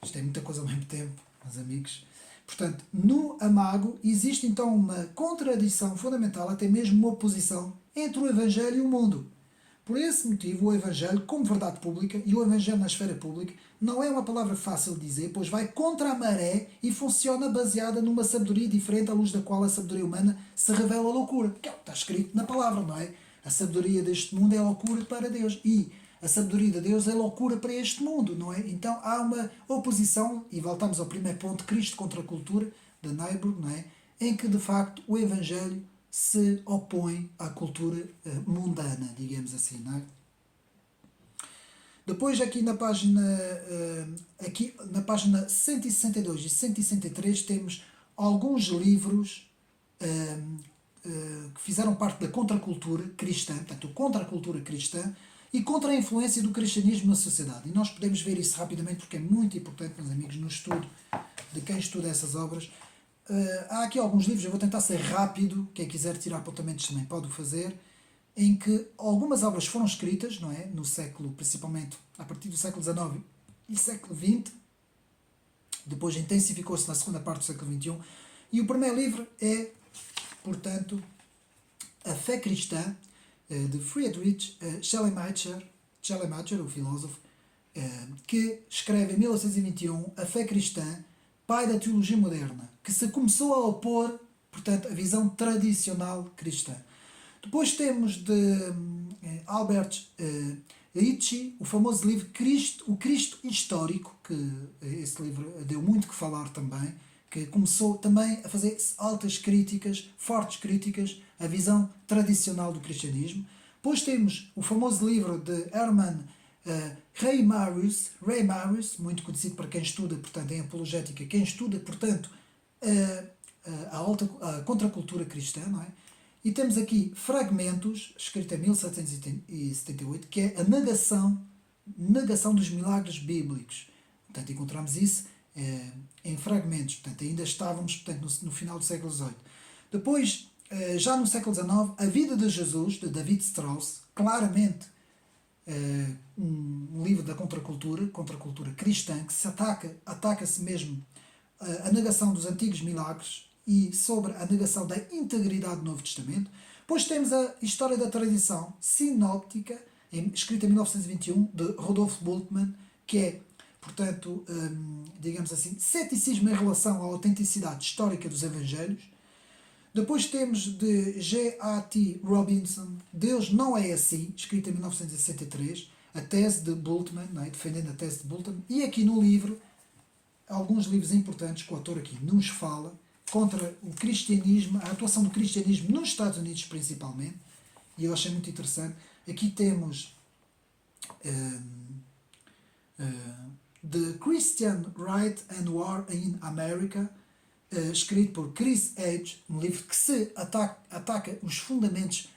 Isto é muita coisa ao mesmo tempo, meus amigos. Portanto, no Amago existe então uma contradição fundamental, até mesmo uma oposição entre o Evangelho e o mundo. Por esse motivo, o Evangelho, como verdade pública, e o Evangelho na esfera pública, não é uma palavra fácil de dizer, pois vai contra a maré e funciona baseada numa sabedoria diferente, à luz da qual a sabedoria humana se revela loucura. Que é o que está escrito na palavra, não é? A sabedoria deste mundo é loucura para Deus. E a sabedoria de Deus é loucura para este mundo, não é? Então há uma oposição, e voltamos ao primeiro ponto, Cristo contra a cultura, de Niebuhr, não é? Em que, de facto, o Evangelho se opõe à cultura mundana, digamos assim, não é? Depois aqui na página 162 e 163 temos alguns livros que fizeram parte da contracultura cristã, portanto, contra a cultura cristã e contra a influência do cristianismo na sociedade. E nós podemos ver isso rapidamente porque é muito importante, meus amigos, no estudo de quem estuda essas obras. Há aqui alguns livros, eu vou tentar ser rápido, quem quiser tirar apontamentos também pode o fazer, em que algumas obras foram escritas, não é? No século, principalmente a partir do século XIX e século XX, depois intensificou-se na segunda parte do século XXI, e o primeiro livro é, portanto, A Fé Cristã, de Friedrich Schleiermacher, o filósofo, que escreve em 1921 A Fé Cristã, pai da teologia moderna, que se começou a opor, portanto, à visão tradicional cristã. Depois temos de Albert Ritchie, o famoso livro O Cristo Histórico, que esse livro deu muito que falar também, que começou também a fazer altas críticas, fortes críticas à visão tradicional do cristianismo. Depois temos o famoso livro de Hermann Ray Marius, muito conhecido para quem estuda, portanto, em apologética, quem estuda, portanto, a contracultura cristã, não é? E temos aqui Fragmentos, escrito em 1778, que é a negação dos milagres bíblicos. Portanto, encontramos isso em fragmentos. Portanto, ainda estávamos, portanto, no final do século XVIII. Depois, já no século XIX, A Vida de Jesus, de David Strauss, claramente um livro da contracultura cristã, que ataca-se mesmo a negação dos antigos milagres e sobre a negação da integridade do Novo Testamento. Depois temos a História da Tradição Sinóptica, escrita em 1921, de Rodolfo Bultmann, que é, portanto, digamos assim, ceticismo em relação à autenticidade histórica dos Evangelhos. Depois temos de G.A.T. Robinson, Deus não é assim, escrita em 1963, a tese de Bultmann, não é? Defendendo a tese de Bultmann. E aqui no livro, alguns livros importantes que o autor aqui nos fala, contra o cristianismo, a atuação do cristianismo nos Estados Unidos principalmente, e eu achei muito interessante. Aqui temos The Christian Right and War in America, escrito por Chris Edge, um livro que se ataca os fundamentos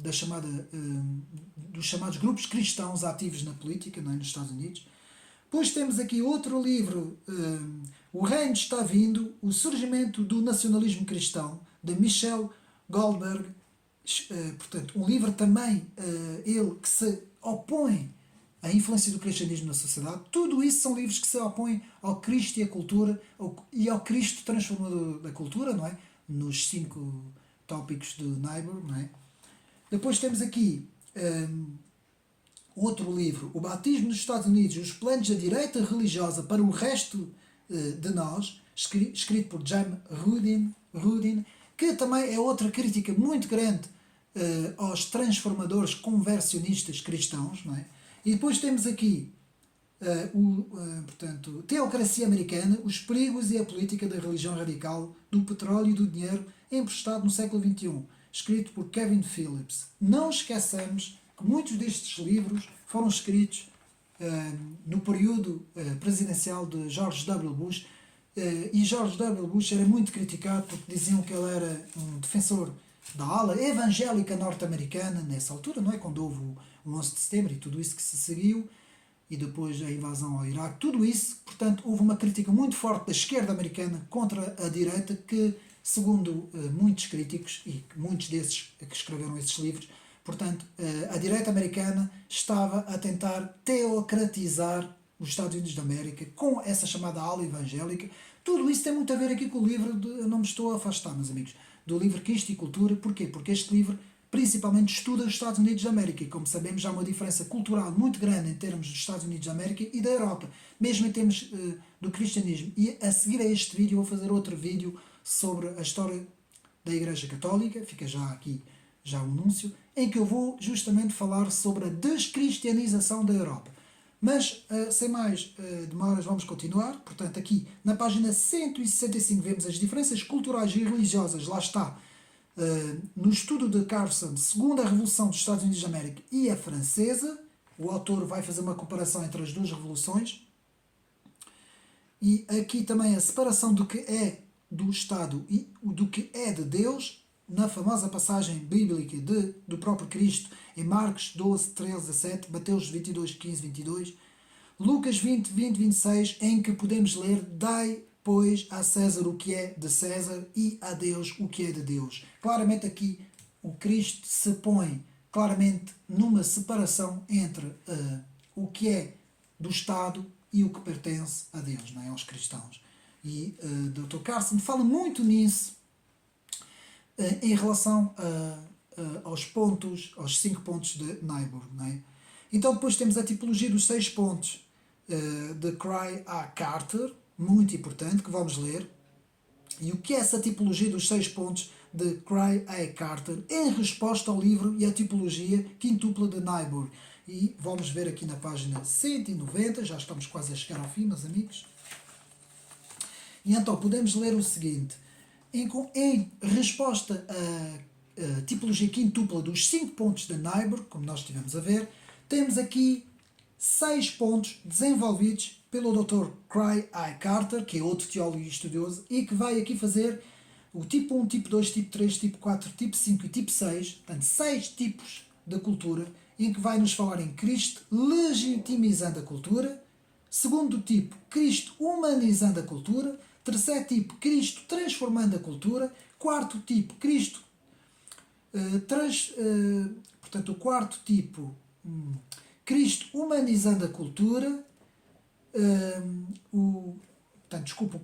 dos chamados grupos cristãos ativos na política, não é, nos Estados Unidos. Depois temos aqui outro livro, O Reino Está Vindo, o Surgimento do Nacionalismo Cristão, de Michel Goldberg. Portanto, um livro também, ele que se opõe à influência do cristianismo na sociedade. Tudo isso são livros que se opõem ao Cristo e à cultura, e ao Cristo transformador da cultura, não é? Nos 5 tópicos de Niebuhr, não é? Depois temos aqui outro livro, O Batismo nos Estados Unidos e os Planos da Direita Religiosa para o Resto de Nós, escrito por James Rudin, que também é outra crítica muito grande aos transformadores conversionistas cristãos, não é? E depois temos aqui portanto, Teocracia Americana, os perigos e a política da religião radical, do petróleo e do dinheiro emprestado no século XXI, escrito por Kevin Phillips. Não esqueçamos que muitos destes livros foram escritos no período presidencial de George W. Bush, e George W. Bush era muito criticado porque diziam que ele era um defensor da ala evangélica norte-americana, nessa altura, não é? Quando houve o 11 de setembro e tudo isso que se seguiu, e depois a invasão ao Iraque, tudo isso, portanto, houve uma crítica muito forte da esquerda americana contra a direita que, segundo muitos críticos, e muitos desses que escreveram esses livros, portanto, a direita americana estava a tentar teocratizar os Estados Unidos da América com essa chamada ala evangélica. Tudo isso tem muito a ver aqui com o livro, eu não me estou a afastar, meus amigos, do livro Cristo e Cultura. Porquê? Porque este livro principalmente estuda os Estados Unidos da América e, como sabemos, há uma diferença cultural muito grande em termos dos Estados Unidos da América e da Europa, mesmo em termos do cristianismo. E a seguir a este vídeo vou fazer outro vídeo sobre a história da Igreja Católica, fica já aqui já o anúncio, em que eu vou justamente falar sobre a descristianização da Europa. Mas, sem mais demoras, vamos continuar. Portanto, aqui na página 165 vemos as diferenças culturais e religiosas, lá está, no estudo de Carson, segundo a Revolução dos Estados Unidos da América e a francesa. O autor vai fazer uma comparação entre as duas revoluções. E aqui também a separação do que é do Estado e do que é de Deus, na famosa passagem bíblica do próprio Cristo, em Marcos 12, 13, 17, Mateus 22, 15, 22, Lucas 20, 20, 26, em que podemos ler: dai, pois, a César o que é de César e a Deus o que é de Deus. Claramente aqui o Cristo se põe claramente numa separação entre o que é do Estado e o que pertence a Deus, não é? Aos cristãos. E Dr. Carson fala muito nisso em relação aos pontos, aos 5 pontos de Niebuhr, não é? Então depois temos a tipologia dos 6 pontos de Cry A. Carter, muito importante, que vamos ler. E o que é essa tipologia dos 6 pontos de Cry A. Carter em resposta ao livro e a tipologia quintupla de Niebuhr? E vamos ver aqui na página 190, já estamos quase a chegar ao fim, meus amigos. E então podemos ler o seguinte: em resposta à tipologia quintupla dos 5 pontos de Niebuhr, como nós estivemos a ver, temos aqui 6 pontos desenvolvidos pelo Dr. Cry A. Carter, que é outro teólogo e estudioso, e que vai aqui fazer o tipo 1, tipo 2, tipo 3, tipo 4, tipo 5 e tipo 6, portanto 6 tipos de cultura, em que vai nos falar em Cristo legitimizando a cultura. Segundo tipo, Cristo humanizando a cultura. Terceiro tipo, Cristo transformando a cultura. Quarto tipo, Cristo portanto, o quarto tipo, Cristo humanizando a cultura. O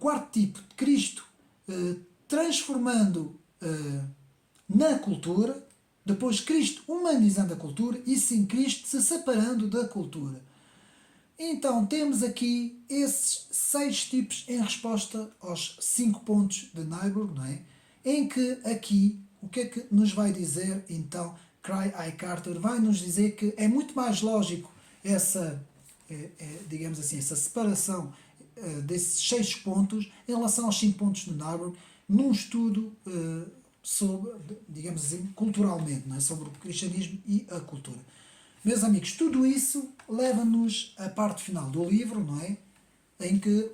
quarto tipo, Cristo transformando na cultura. Depois, Cristo humanizando a cultura. E sim, Cristo se separando da cultura. Então, temos aqui esses 6 tipos em resposta aos 5 pontos de Niebuhr, não é? Em que aqui, o que é que nos vai dizer, então, Cry A. Carter? Vai nos dizer que é muito mais lógico essa, digamos assim, essa separação desses 6 pontos em relação aos 5 pontos de Niebuhr, num estudo sobre, digamos assim, culturalmente, não é? Sobre o cristianismo e a cultura. Meus amigos, tudo isso leva-nos à parte final do livro, não é? Em que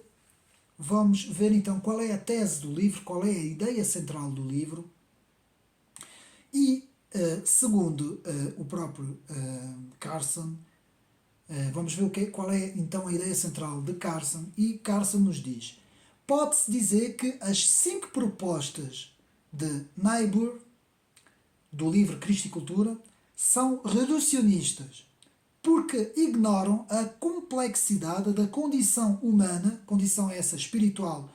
vamos ver então qual é a tese do livro, qual é a ideia central do livro. E, segundo o próprio Carson, vamos ver qual é então a ideia central de Carson. E Carson nos diz: pode-se dizer que as 5 propostas de Niebuhr, do livro Cristo e Cultura, são reducionistas, porque ignoram a complexidade da condição humana, condição essa espiritual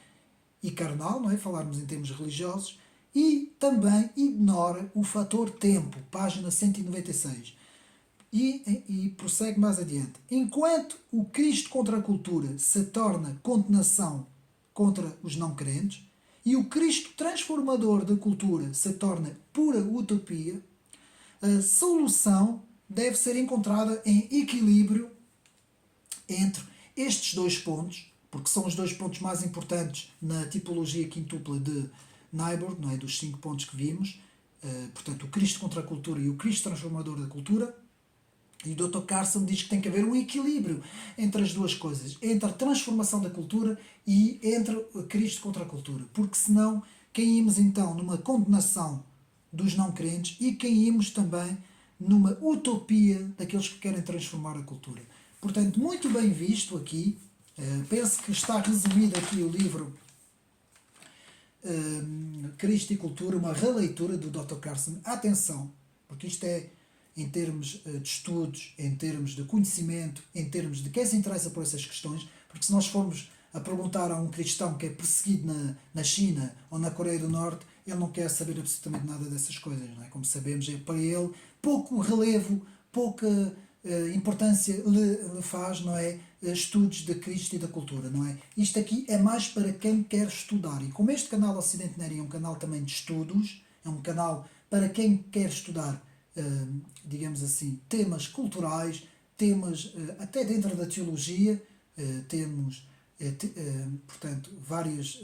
e carnal, não é? Falarmos em termos religiosos, e também ignora o fator tempo, página 196. E prossegue mais adiante. Enquanto o Cristo contra a cultura se torna condenação contra os não crentes, e o Cristo transformador da cultura se torna pura utopia, a solução deve ser encontrada em equilíbrio entre estes 2 pontos, porque são os 2 pontos mais importantes na tipologia quintupla de Niebuhr, não é? Dos 5 pontos que vimos, portanto, o Cristo contra a cultura e o Cristo transformador da cultura. E o Dr. Carson diz que tem que haver um equilíbrio entre as duas coisas, entre a transformação da cultura e entre o Cristo contra a cultura, porque senão caímos então numa condenação dos não crentes e caímos também numa utopia daqueles que querem transformar a cultura. Portanto, muito bem visto aqui. Penso que está resumido aqui o livro Cristo e Cultura, uma releitura do Dr. Carson. Atenção, porque isto é em termos de estudos, em termos de conhecimento, em termos de quem se interessa por essas questões, porque se nós formos a perguntar a um cristão que é perseguido na China ou na Coreia do Norte, ele não quer saber absolutamente nada dessas coisas, não é? Como sabemos, é para ele pouco relevo, pouca importância lhe faz, não é? Estudos de Cristo e da cultura, não é? Isto aqui é mais para quem quer estudar. E como este canal Ocidente Neri é um canal também de estudos, é um canal para quem quer estudar, digamos assim, temas culturais, temas até dentro da teologia, temos, portanto, várias,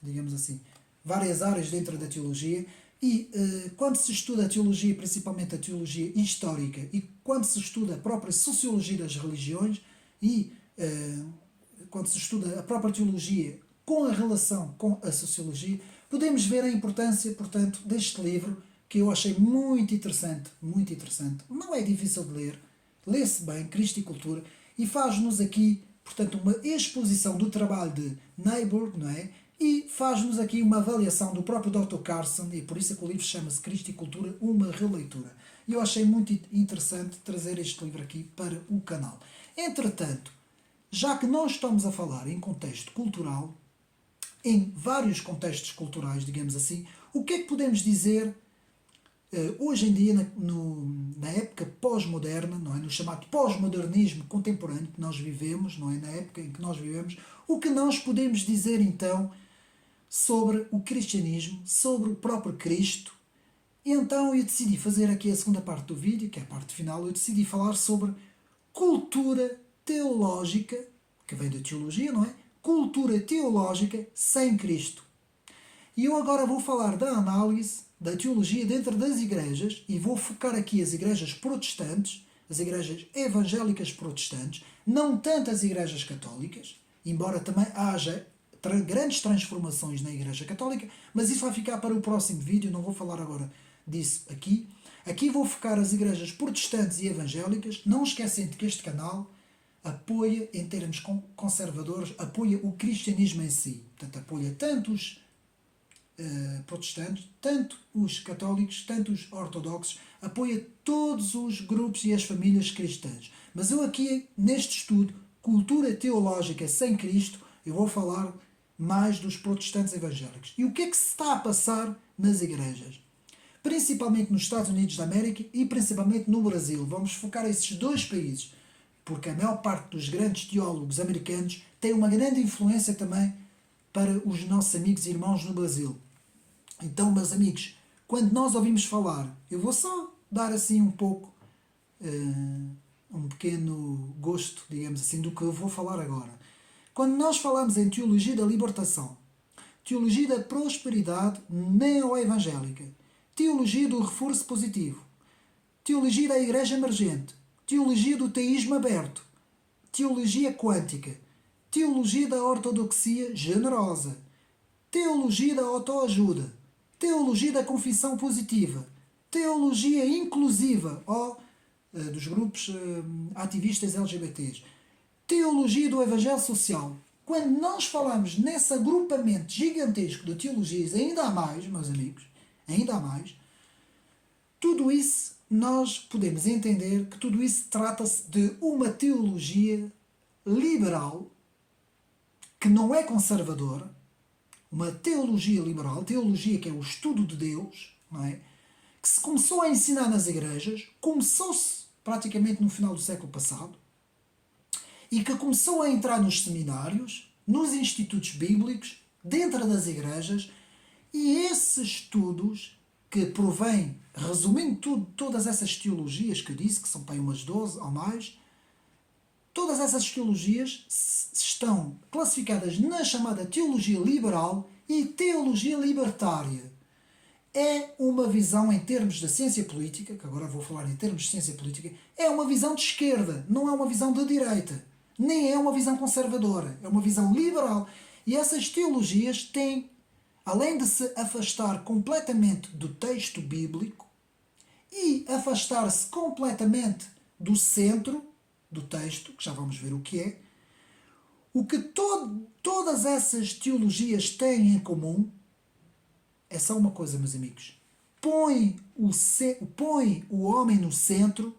digamos assim, várias áreas dentro da teologia. E quando se estuda a teologia, principalmente a teologia histórica, e quando se estuda a própria sociologia das religiões, e quando se estuda a própria teologia com a relação com a sociologia, podemos ver a importância, portanto, deste livro, que eu achei muito interessante, muito interessante. Não é difícil de ler, lê-se bem, Cristo e Cultura, e faz-nos aqui, portanto, uma exposição do trabalho de Niebuhr, não é? E faz-nos aqui uma avaliação do próprio Dr. Carson, e por isso é que o livro chama-se Cristo e Cultura, uma releitura. E eu achei muito interessante trazer este livro aqui para o canal. Entretanto, já que nós estamos a falar em contexto cultural, em vários contextos culturais, digamos assim, o que é que podemos dizer hoje em dia, na época pós-moderna, não é? No chamado pós-modernismo contemporâneo que nós vivemos, não é? Na época em que nós vivemos, o que nós podemos dizer então sobre o cristianismo, sobre o próprio Cristo? E então eu decidi fazer aqui a segunda parte do vídeo, que é a parte final. Eu decidi falar sobre cultura teológica, que vem da teologia, não é? Cultura teológica sem Cristo. E eu agora vou falar da análise da teologia dentro das igrejas, e vou focar aqui as igrejas protestantes, as igrejas evangélicas protestantes, não tanto as igrejas católicas, embora também haja grandes transformações na igreja católica, mas isso vai ficar para o próximo vídeo, não vou falar agora disso aqui. Aqui vou focar as igrejas protestantes e evangélicas, não esquecendo que este canal apoia, em termos conservadores, apoia o cristianismo em si. Portanto, apoia tanto os protestantes, tanto os católicos, tanto os ortodoxos, apoia todos os grupos e as famílias cristãs. Mas eu aqui, neste estudo, Cultura Teológica sem Cristo, eu vou falar mais dos protestantes evangélicos. E o que é que se está a passar nas igrejas? Principalmente nos Estados Unidos da América e principalmente no Brasil. Vamos focar esses dois países, porque a maior parte dos grandes teólogos americanos tem uma grande influência também para os nossos amigos e irmãos no Brasil. Então, meus amigos, quando nós ouvimos falar, eu vou só dar assim um pouco, um pequeno gosto, digamos assim, do que eu vou falar agora. Quando nós falamos em teologia da libertação, teologia da prosperidade neo-evangélica, teologia do reforço positivo, teologia da igreja emergente, teologia do teísmo aberto, teologia quântica, teologia da ortodoxia generosa, teologia da autoajuda, teologia da confissão positiva, teologia inclusiva ou dos grupos ativistas LGBTs, teologia do evangelho social. Quando nós falamos nesse agrupamento gigantesco de teologias, ainda há mais, meus amigos, ainda há mais, tudo isso nós podemos entender que tudo isso trata-se de uma teologia liberal que não é conservadora, uma teologia liberal, teologia que é o estudo de Deus, não é? Que se começou a ensinar nas igrejas, começou-se praticamente no final do século passado, e que começou a entrar nos seminários, nos institutos bíblicos, dentro das igrejas, e esses estudos que provêm, resumindo tudo, todas essas teologias que eu disse, que são para aí umas 12 ou mais, todas essas teologias estão classificadas na chamada teologia liberal e teologia libertária. É uma visão em termos de ciência política, que agora vou falar em termos de ciência política, é uma visão de esquerda, não é uma visão de direita, nem é uma visão conservadora, é uma visão liberal. E essas teologias têm além de se afastar completamente do texto bíblico e afastar-se completamente do centro do texto, que já vamos ver o que é, o que todas essas teologias têm em comum é só uma coisa, meus amigos. Põe o homem no centro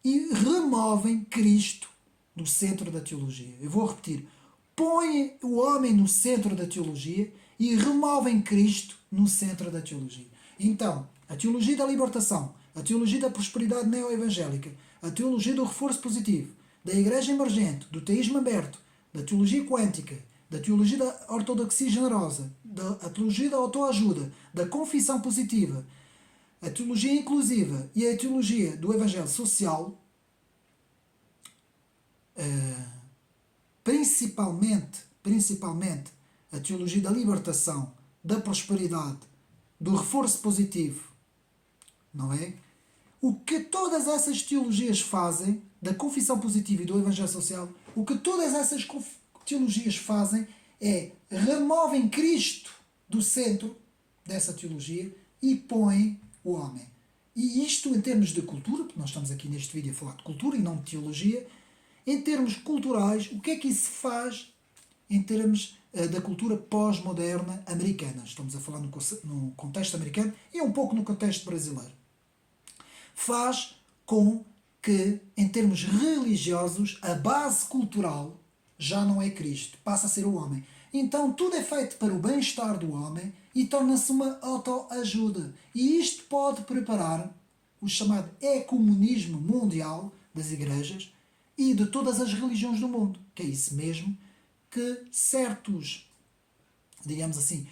e removem Cristo do centro da teologia. Eu vou repetir. Põe o homem no centro da teologia e removem Cristo no centro da teologia. Então, a teologia da libertação, a teologia da prosperidade neo-evangélica, a teologia do reforço positivo, da igreja emergente, do teísmo aberto, da teologia quântica, da teologia da ortodoxia generosa, da teologia da autoajuda, da confissão positiva, a teologia inclusiva e a teologia do evangelho social, principalmente a teologia da libertação, da prosperidade, do reforço positivo, não é? O que todas essas teologias fazem, da confissão positiva e do evangelho social, o que todas essas teologias fazem é removem Cristo do centro dessa teologia e põem o homem. E isto em termos de cultura, porque nós estamos aqui neste vídeo a falar de cultura e não de teologia, em termos culturais, o que é que isso faz em termos da cultura pós-moderna americana? Estamos a falar no contexto americano e um pouco no contexto brasileiro. Faz com que, em termos religiosos, a base cultural já não é Cristo, passa a ser o homem. Então tudo é feito para o bem-estar do homem e torna-se uma autoajuda. E isto pode preparar o chamado ecumenismo mundial das igrejas e de todas as religiões do mundo, que é isso mesmo que certos, digamos assim,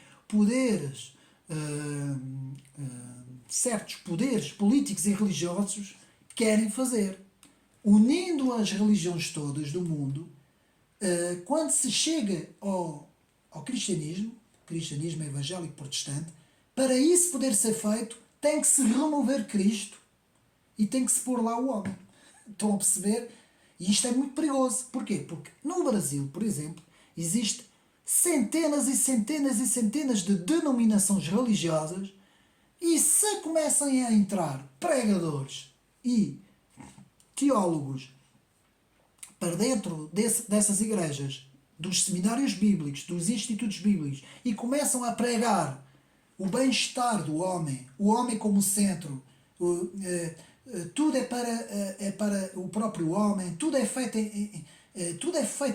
certos poderes políticos e religiosos querem fazer. Unindo as religiões todas do mundo, quando se chega ao cristianismo evangélico protestante, para isso poder ser feito, tem que se remover Cristo e tem que se pôr lá o homem. Estão a perceber? E isto é muito perigoso. Porquê? Porque no Brasil, por exemplo, existem centenas e centenas e centenas de denominações religiosas e se começam a entrar pregadores e teólogos para dentro dessas igrejas, dos seminários bíblicos, dos institutos bíblicos, e começam a pregar o bem-estar do homem, o homem como centro, tudo é para o próprio homem, tudo é feito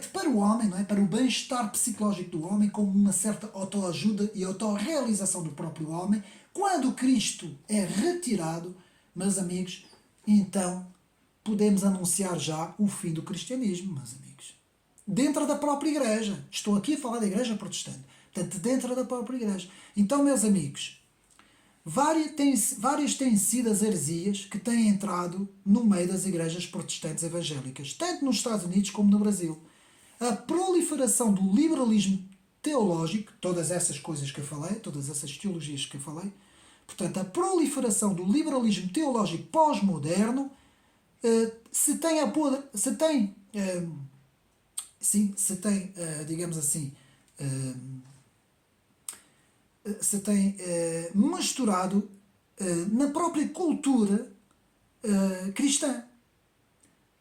para o homem, não é? Para o bem-estar psicológico do homem, como uma certa autoajuda e autorrealização do próprio homem. Quando Cristo é retirado, meus amigos, então podemos anunciar já o fim do cristianismo, meus amigos. Dentro da própria igreja. Estou aqui a falar da igreja protestante. Portanto, dentro da própria igreja. Então, meus amigos, várias têm sido as heresias que têm entrado no meio das igrejas protestantes evangélicas, tanto nos Estados Unidos como no Brasil. A proliferação do liberalismo teológico, todas essas coisas que eu falei, todas essas teologias que eu falei, portanto, a proliferação do liberalismo teológico pós-moderno, digamos assim, se tem misturado na própria cultura cristã.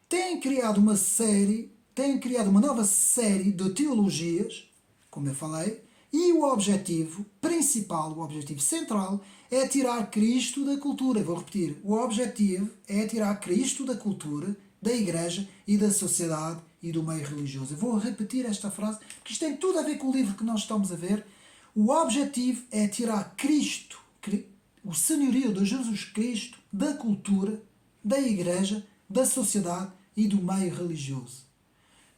Tem criado uma nova série de teologias, como eu falei, e o objetivo principal, o objetivo central, é tirar Cristo da cultura. Vou repetir, o objetivo é tirar Cristo da cultura, da igreja e da sociedade e do meio religioso. Eu vou repetir esta frase, porque isto tem tudo a ver com o livro que nós estamos a ver. O objetivo é tirar Cristo, o senhorio de Jesus Cristo, da cultura, da igreja, da sociedade e do meio religioso.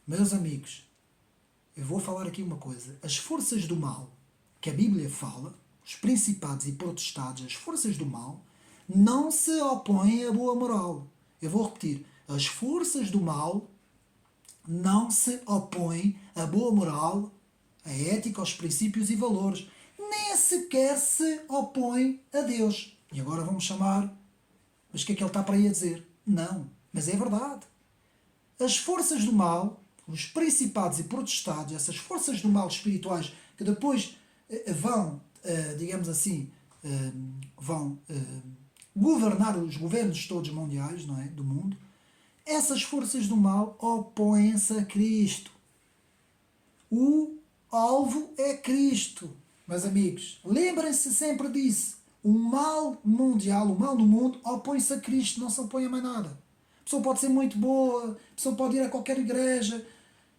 Meus amigos, eu vou falar aqui uma coisa. As forças do mal que a Bíblia fala, os principados e potestades, as forças do mal, não se opõem à boa moral. Eu vou repetir. As forças do mal não se opõem à boa moral, à ética, aos princípios e valores. Nem sequer se opõem a Deus. E agora vamos chamar... Mas o que é que ele está para aí a dizer? Não. Mas é verdade. As forças do mal, os principados e potestades, essas forças do mal espirituais, que depois vão, digamos assim, vão governar os governos todos mundiais, não é, do mundo, essas forças do mal opõem-se a Cristo. O alvo é Cristo, meus amigos. Lembrem-se sempre disso. O mal mundial, o mal no mundo, opõe-se a Cristo, não se opõe a mais nada. A pessoa pode ser muito boa, a pessoa pode ir a qualquer igreja,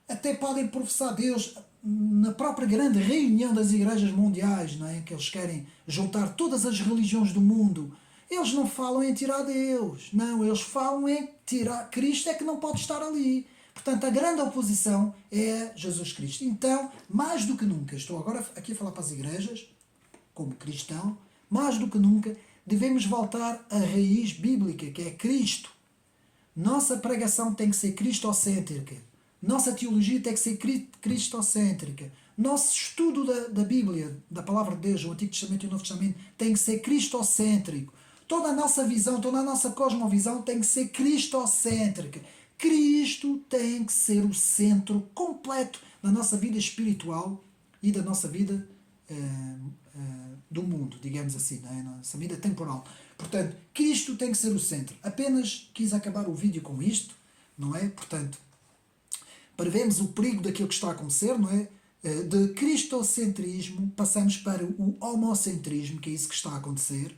até podem professar Deus na própria grande reunião das igrejas mundiais, não é? Que eles querem juntar todas as religiões do mundo. Eles não falam em tirar Deus, não, eles falam em tirar Cristo, é que não pode estar ali. Portanto, a grande oposição é Jesus Cristo. Então, mais do que nunca, estou agora aqui a falar para as igrejas, como cristão, mais do que nunca, devemos voltar à raiz bíblica, que é Cristo. Nossa pregação tem que ser cristocêntrica. Nossa teologia tem que ser cristocêntrica. Nosso estudo da Bíblia, da Palavra de Deus, o Antigo Testamento e o Novo Testamento, tem que ser cristocêntrico. Toda a nossa visão, toda a nossa cosmovisão tem que ser cristocêntrica. Cristo tem que ser o centro completo da nossa vida espiritual e da nossa vida do mundo, digamos assim, não é? Nossa vida temporal. Portanto, Cristo tem que ser o centro. Apenas quis acabar o vídeo com isto, não é? Portanto, prevemos o perigo daquilo que está a acontecer, não é? De cristocentrismo passamos para o homocentrismo, que é isso que está a acontecer.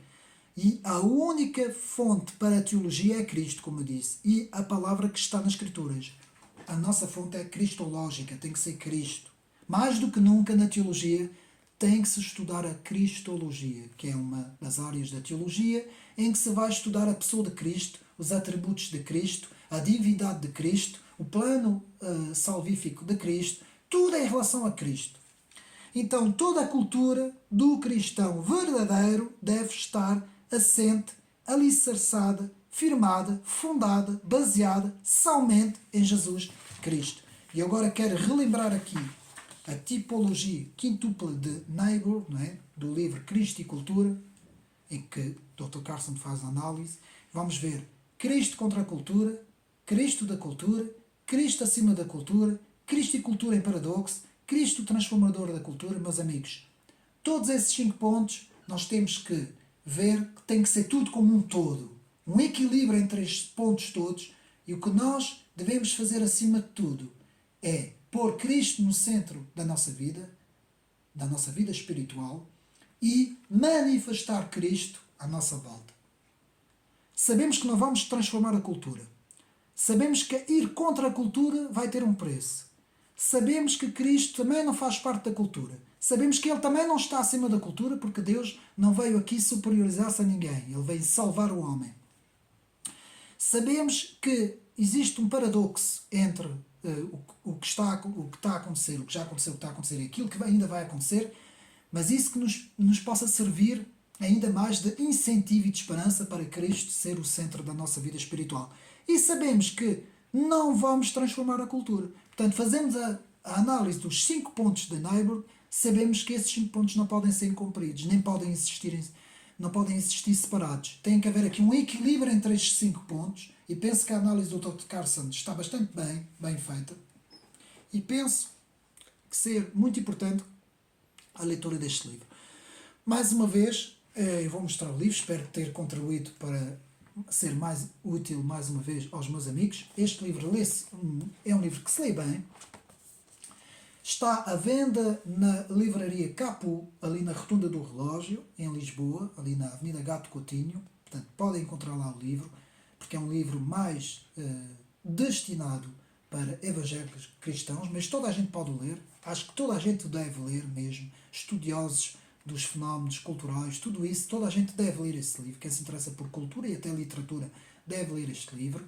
E a única fonte para a teologia é Cristo, como eu disse, e a palavra que está nas Escrituras. A nossa fonte é cristológica, tem que ser Cristo. Mais do que nunca na teologia tem que se estudar a cristologia, que é uma das áreas da teologia em que se vai estudar a pessoa de Cristo, os atributos de Cristo, a divindade de Cristo, o plano salvífico de Cristo, tudo em relação a Cristo. Então toda a cultura do cristão verdadeiro deve estar assente, alicerçada, firmada, fundada, baseada somente em Jesus Cristo. E agora quero relembrar aqui a tipologia quintupla de Niebuhr, não é? Do livro Cristo e Cultura, em que Dr. Carson faz a análise. Vamos ver Cristo contra a cultura, Cristo da cultura, Cristo acima da cultura, Cristo e cultura em paradoxo, Cristo transformador da cultura. Meus amigos, todos esses 5 pontos nós temos que ver que tem que ser tudo como um todo. Um equilíbrio entre estes pontos todos, e o que nós devemos fazer acima de tudo é pôr Cristo no centro da nossa vida espiritual, e manifestar Cristo à nossa volta. Sabemos que não vamos transformar a cultura. Sabemos que ir contra a cultura vai ter um preço. Sabemos que Cristo também não faz parte da cultura. Sabemos que Ele também não está acima da cultura, porque Deus não veio aqui superiorizar-se a ninguém. Ele veio salvar o homem. Sabemos que existe um paradoxo entre o que está a acontecer, o que já aconteceu, o que está a acontecer e aquilo que ainda vai acontecer, mas isso que nos possa servir ainda mais de incentivo e de esperança para Cristo ser o centro da nossa vida espiritual. E sabemos que não vamos transformar a cultura. Portanto, fazemos a análise dos 5 pontos de Niebuhr, sabemos que esses 5 pontos não podem ser incumpridos, nem podem não podem existir separados. Tem que haver aqui um equilíbrio entre estes 5 pontos, e penso que a análise do Dr. Carson está bastante bem feita, e penso que ser muito importante a leitura deste livro. Mais uma vez, eu vou mostrar o livro, espero ter contribuído para ser mais útil mais uma vez aos meus amigos. Este livro é um livro que se lê bem. Está à venda na livraria Capu, ali na Rotunda do Relógio, em Lisboa, ali na Avenida Gato Coutinho. Portanto, podem encontrar lá o livro, porque é um livro mais destinado para evangélicos cristãos, mas toda a gente pode ler. Acho que toda a gente deve ler mesmo. Estudiosos dos fenómenos culturais, tudo isso, toda a gente deve ler esse livro. Quem se interessa por cultura e até literatura deve ler este livro.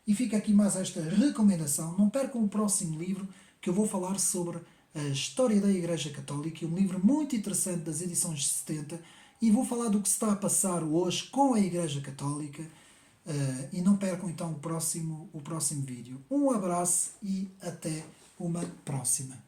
E fica aqui mais esta recomendação. Não percam o próximo livro, que eu vou falar sobre a história da Igreja Católica, um livro muito interessante das edições de 70, e vou falar do que se está a passar hoje com a Igreja Católica, e não percam então o próximo vídeo. Um abraço e até uma próxima.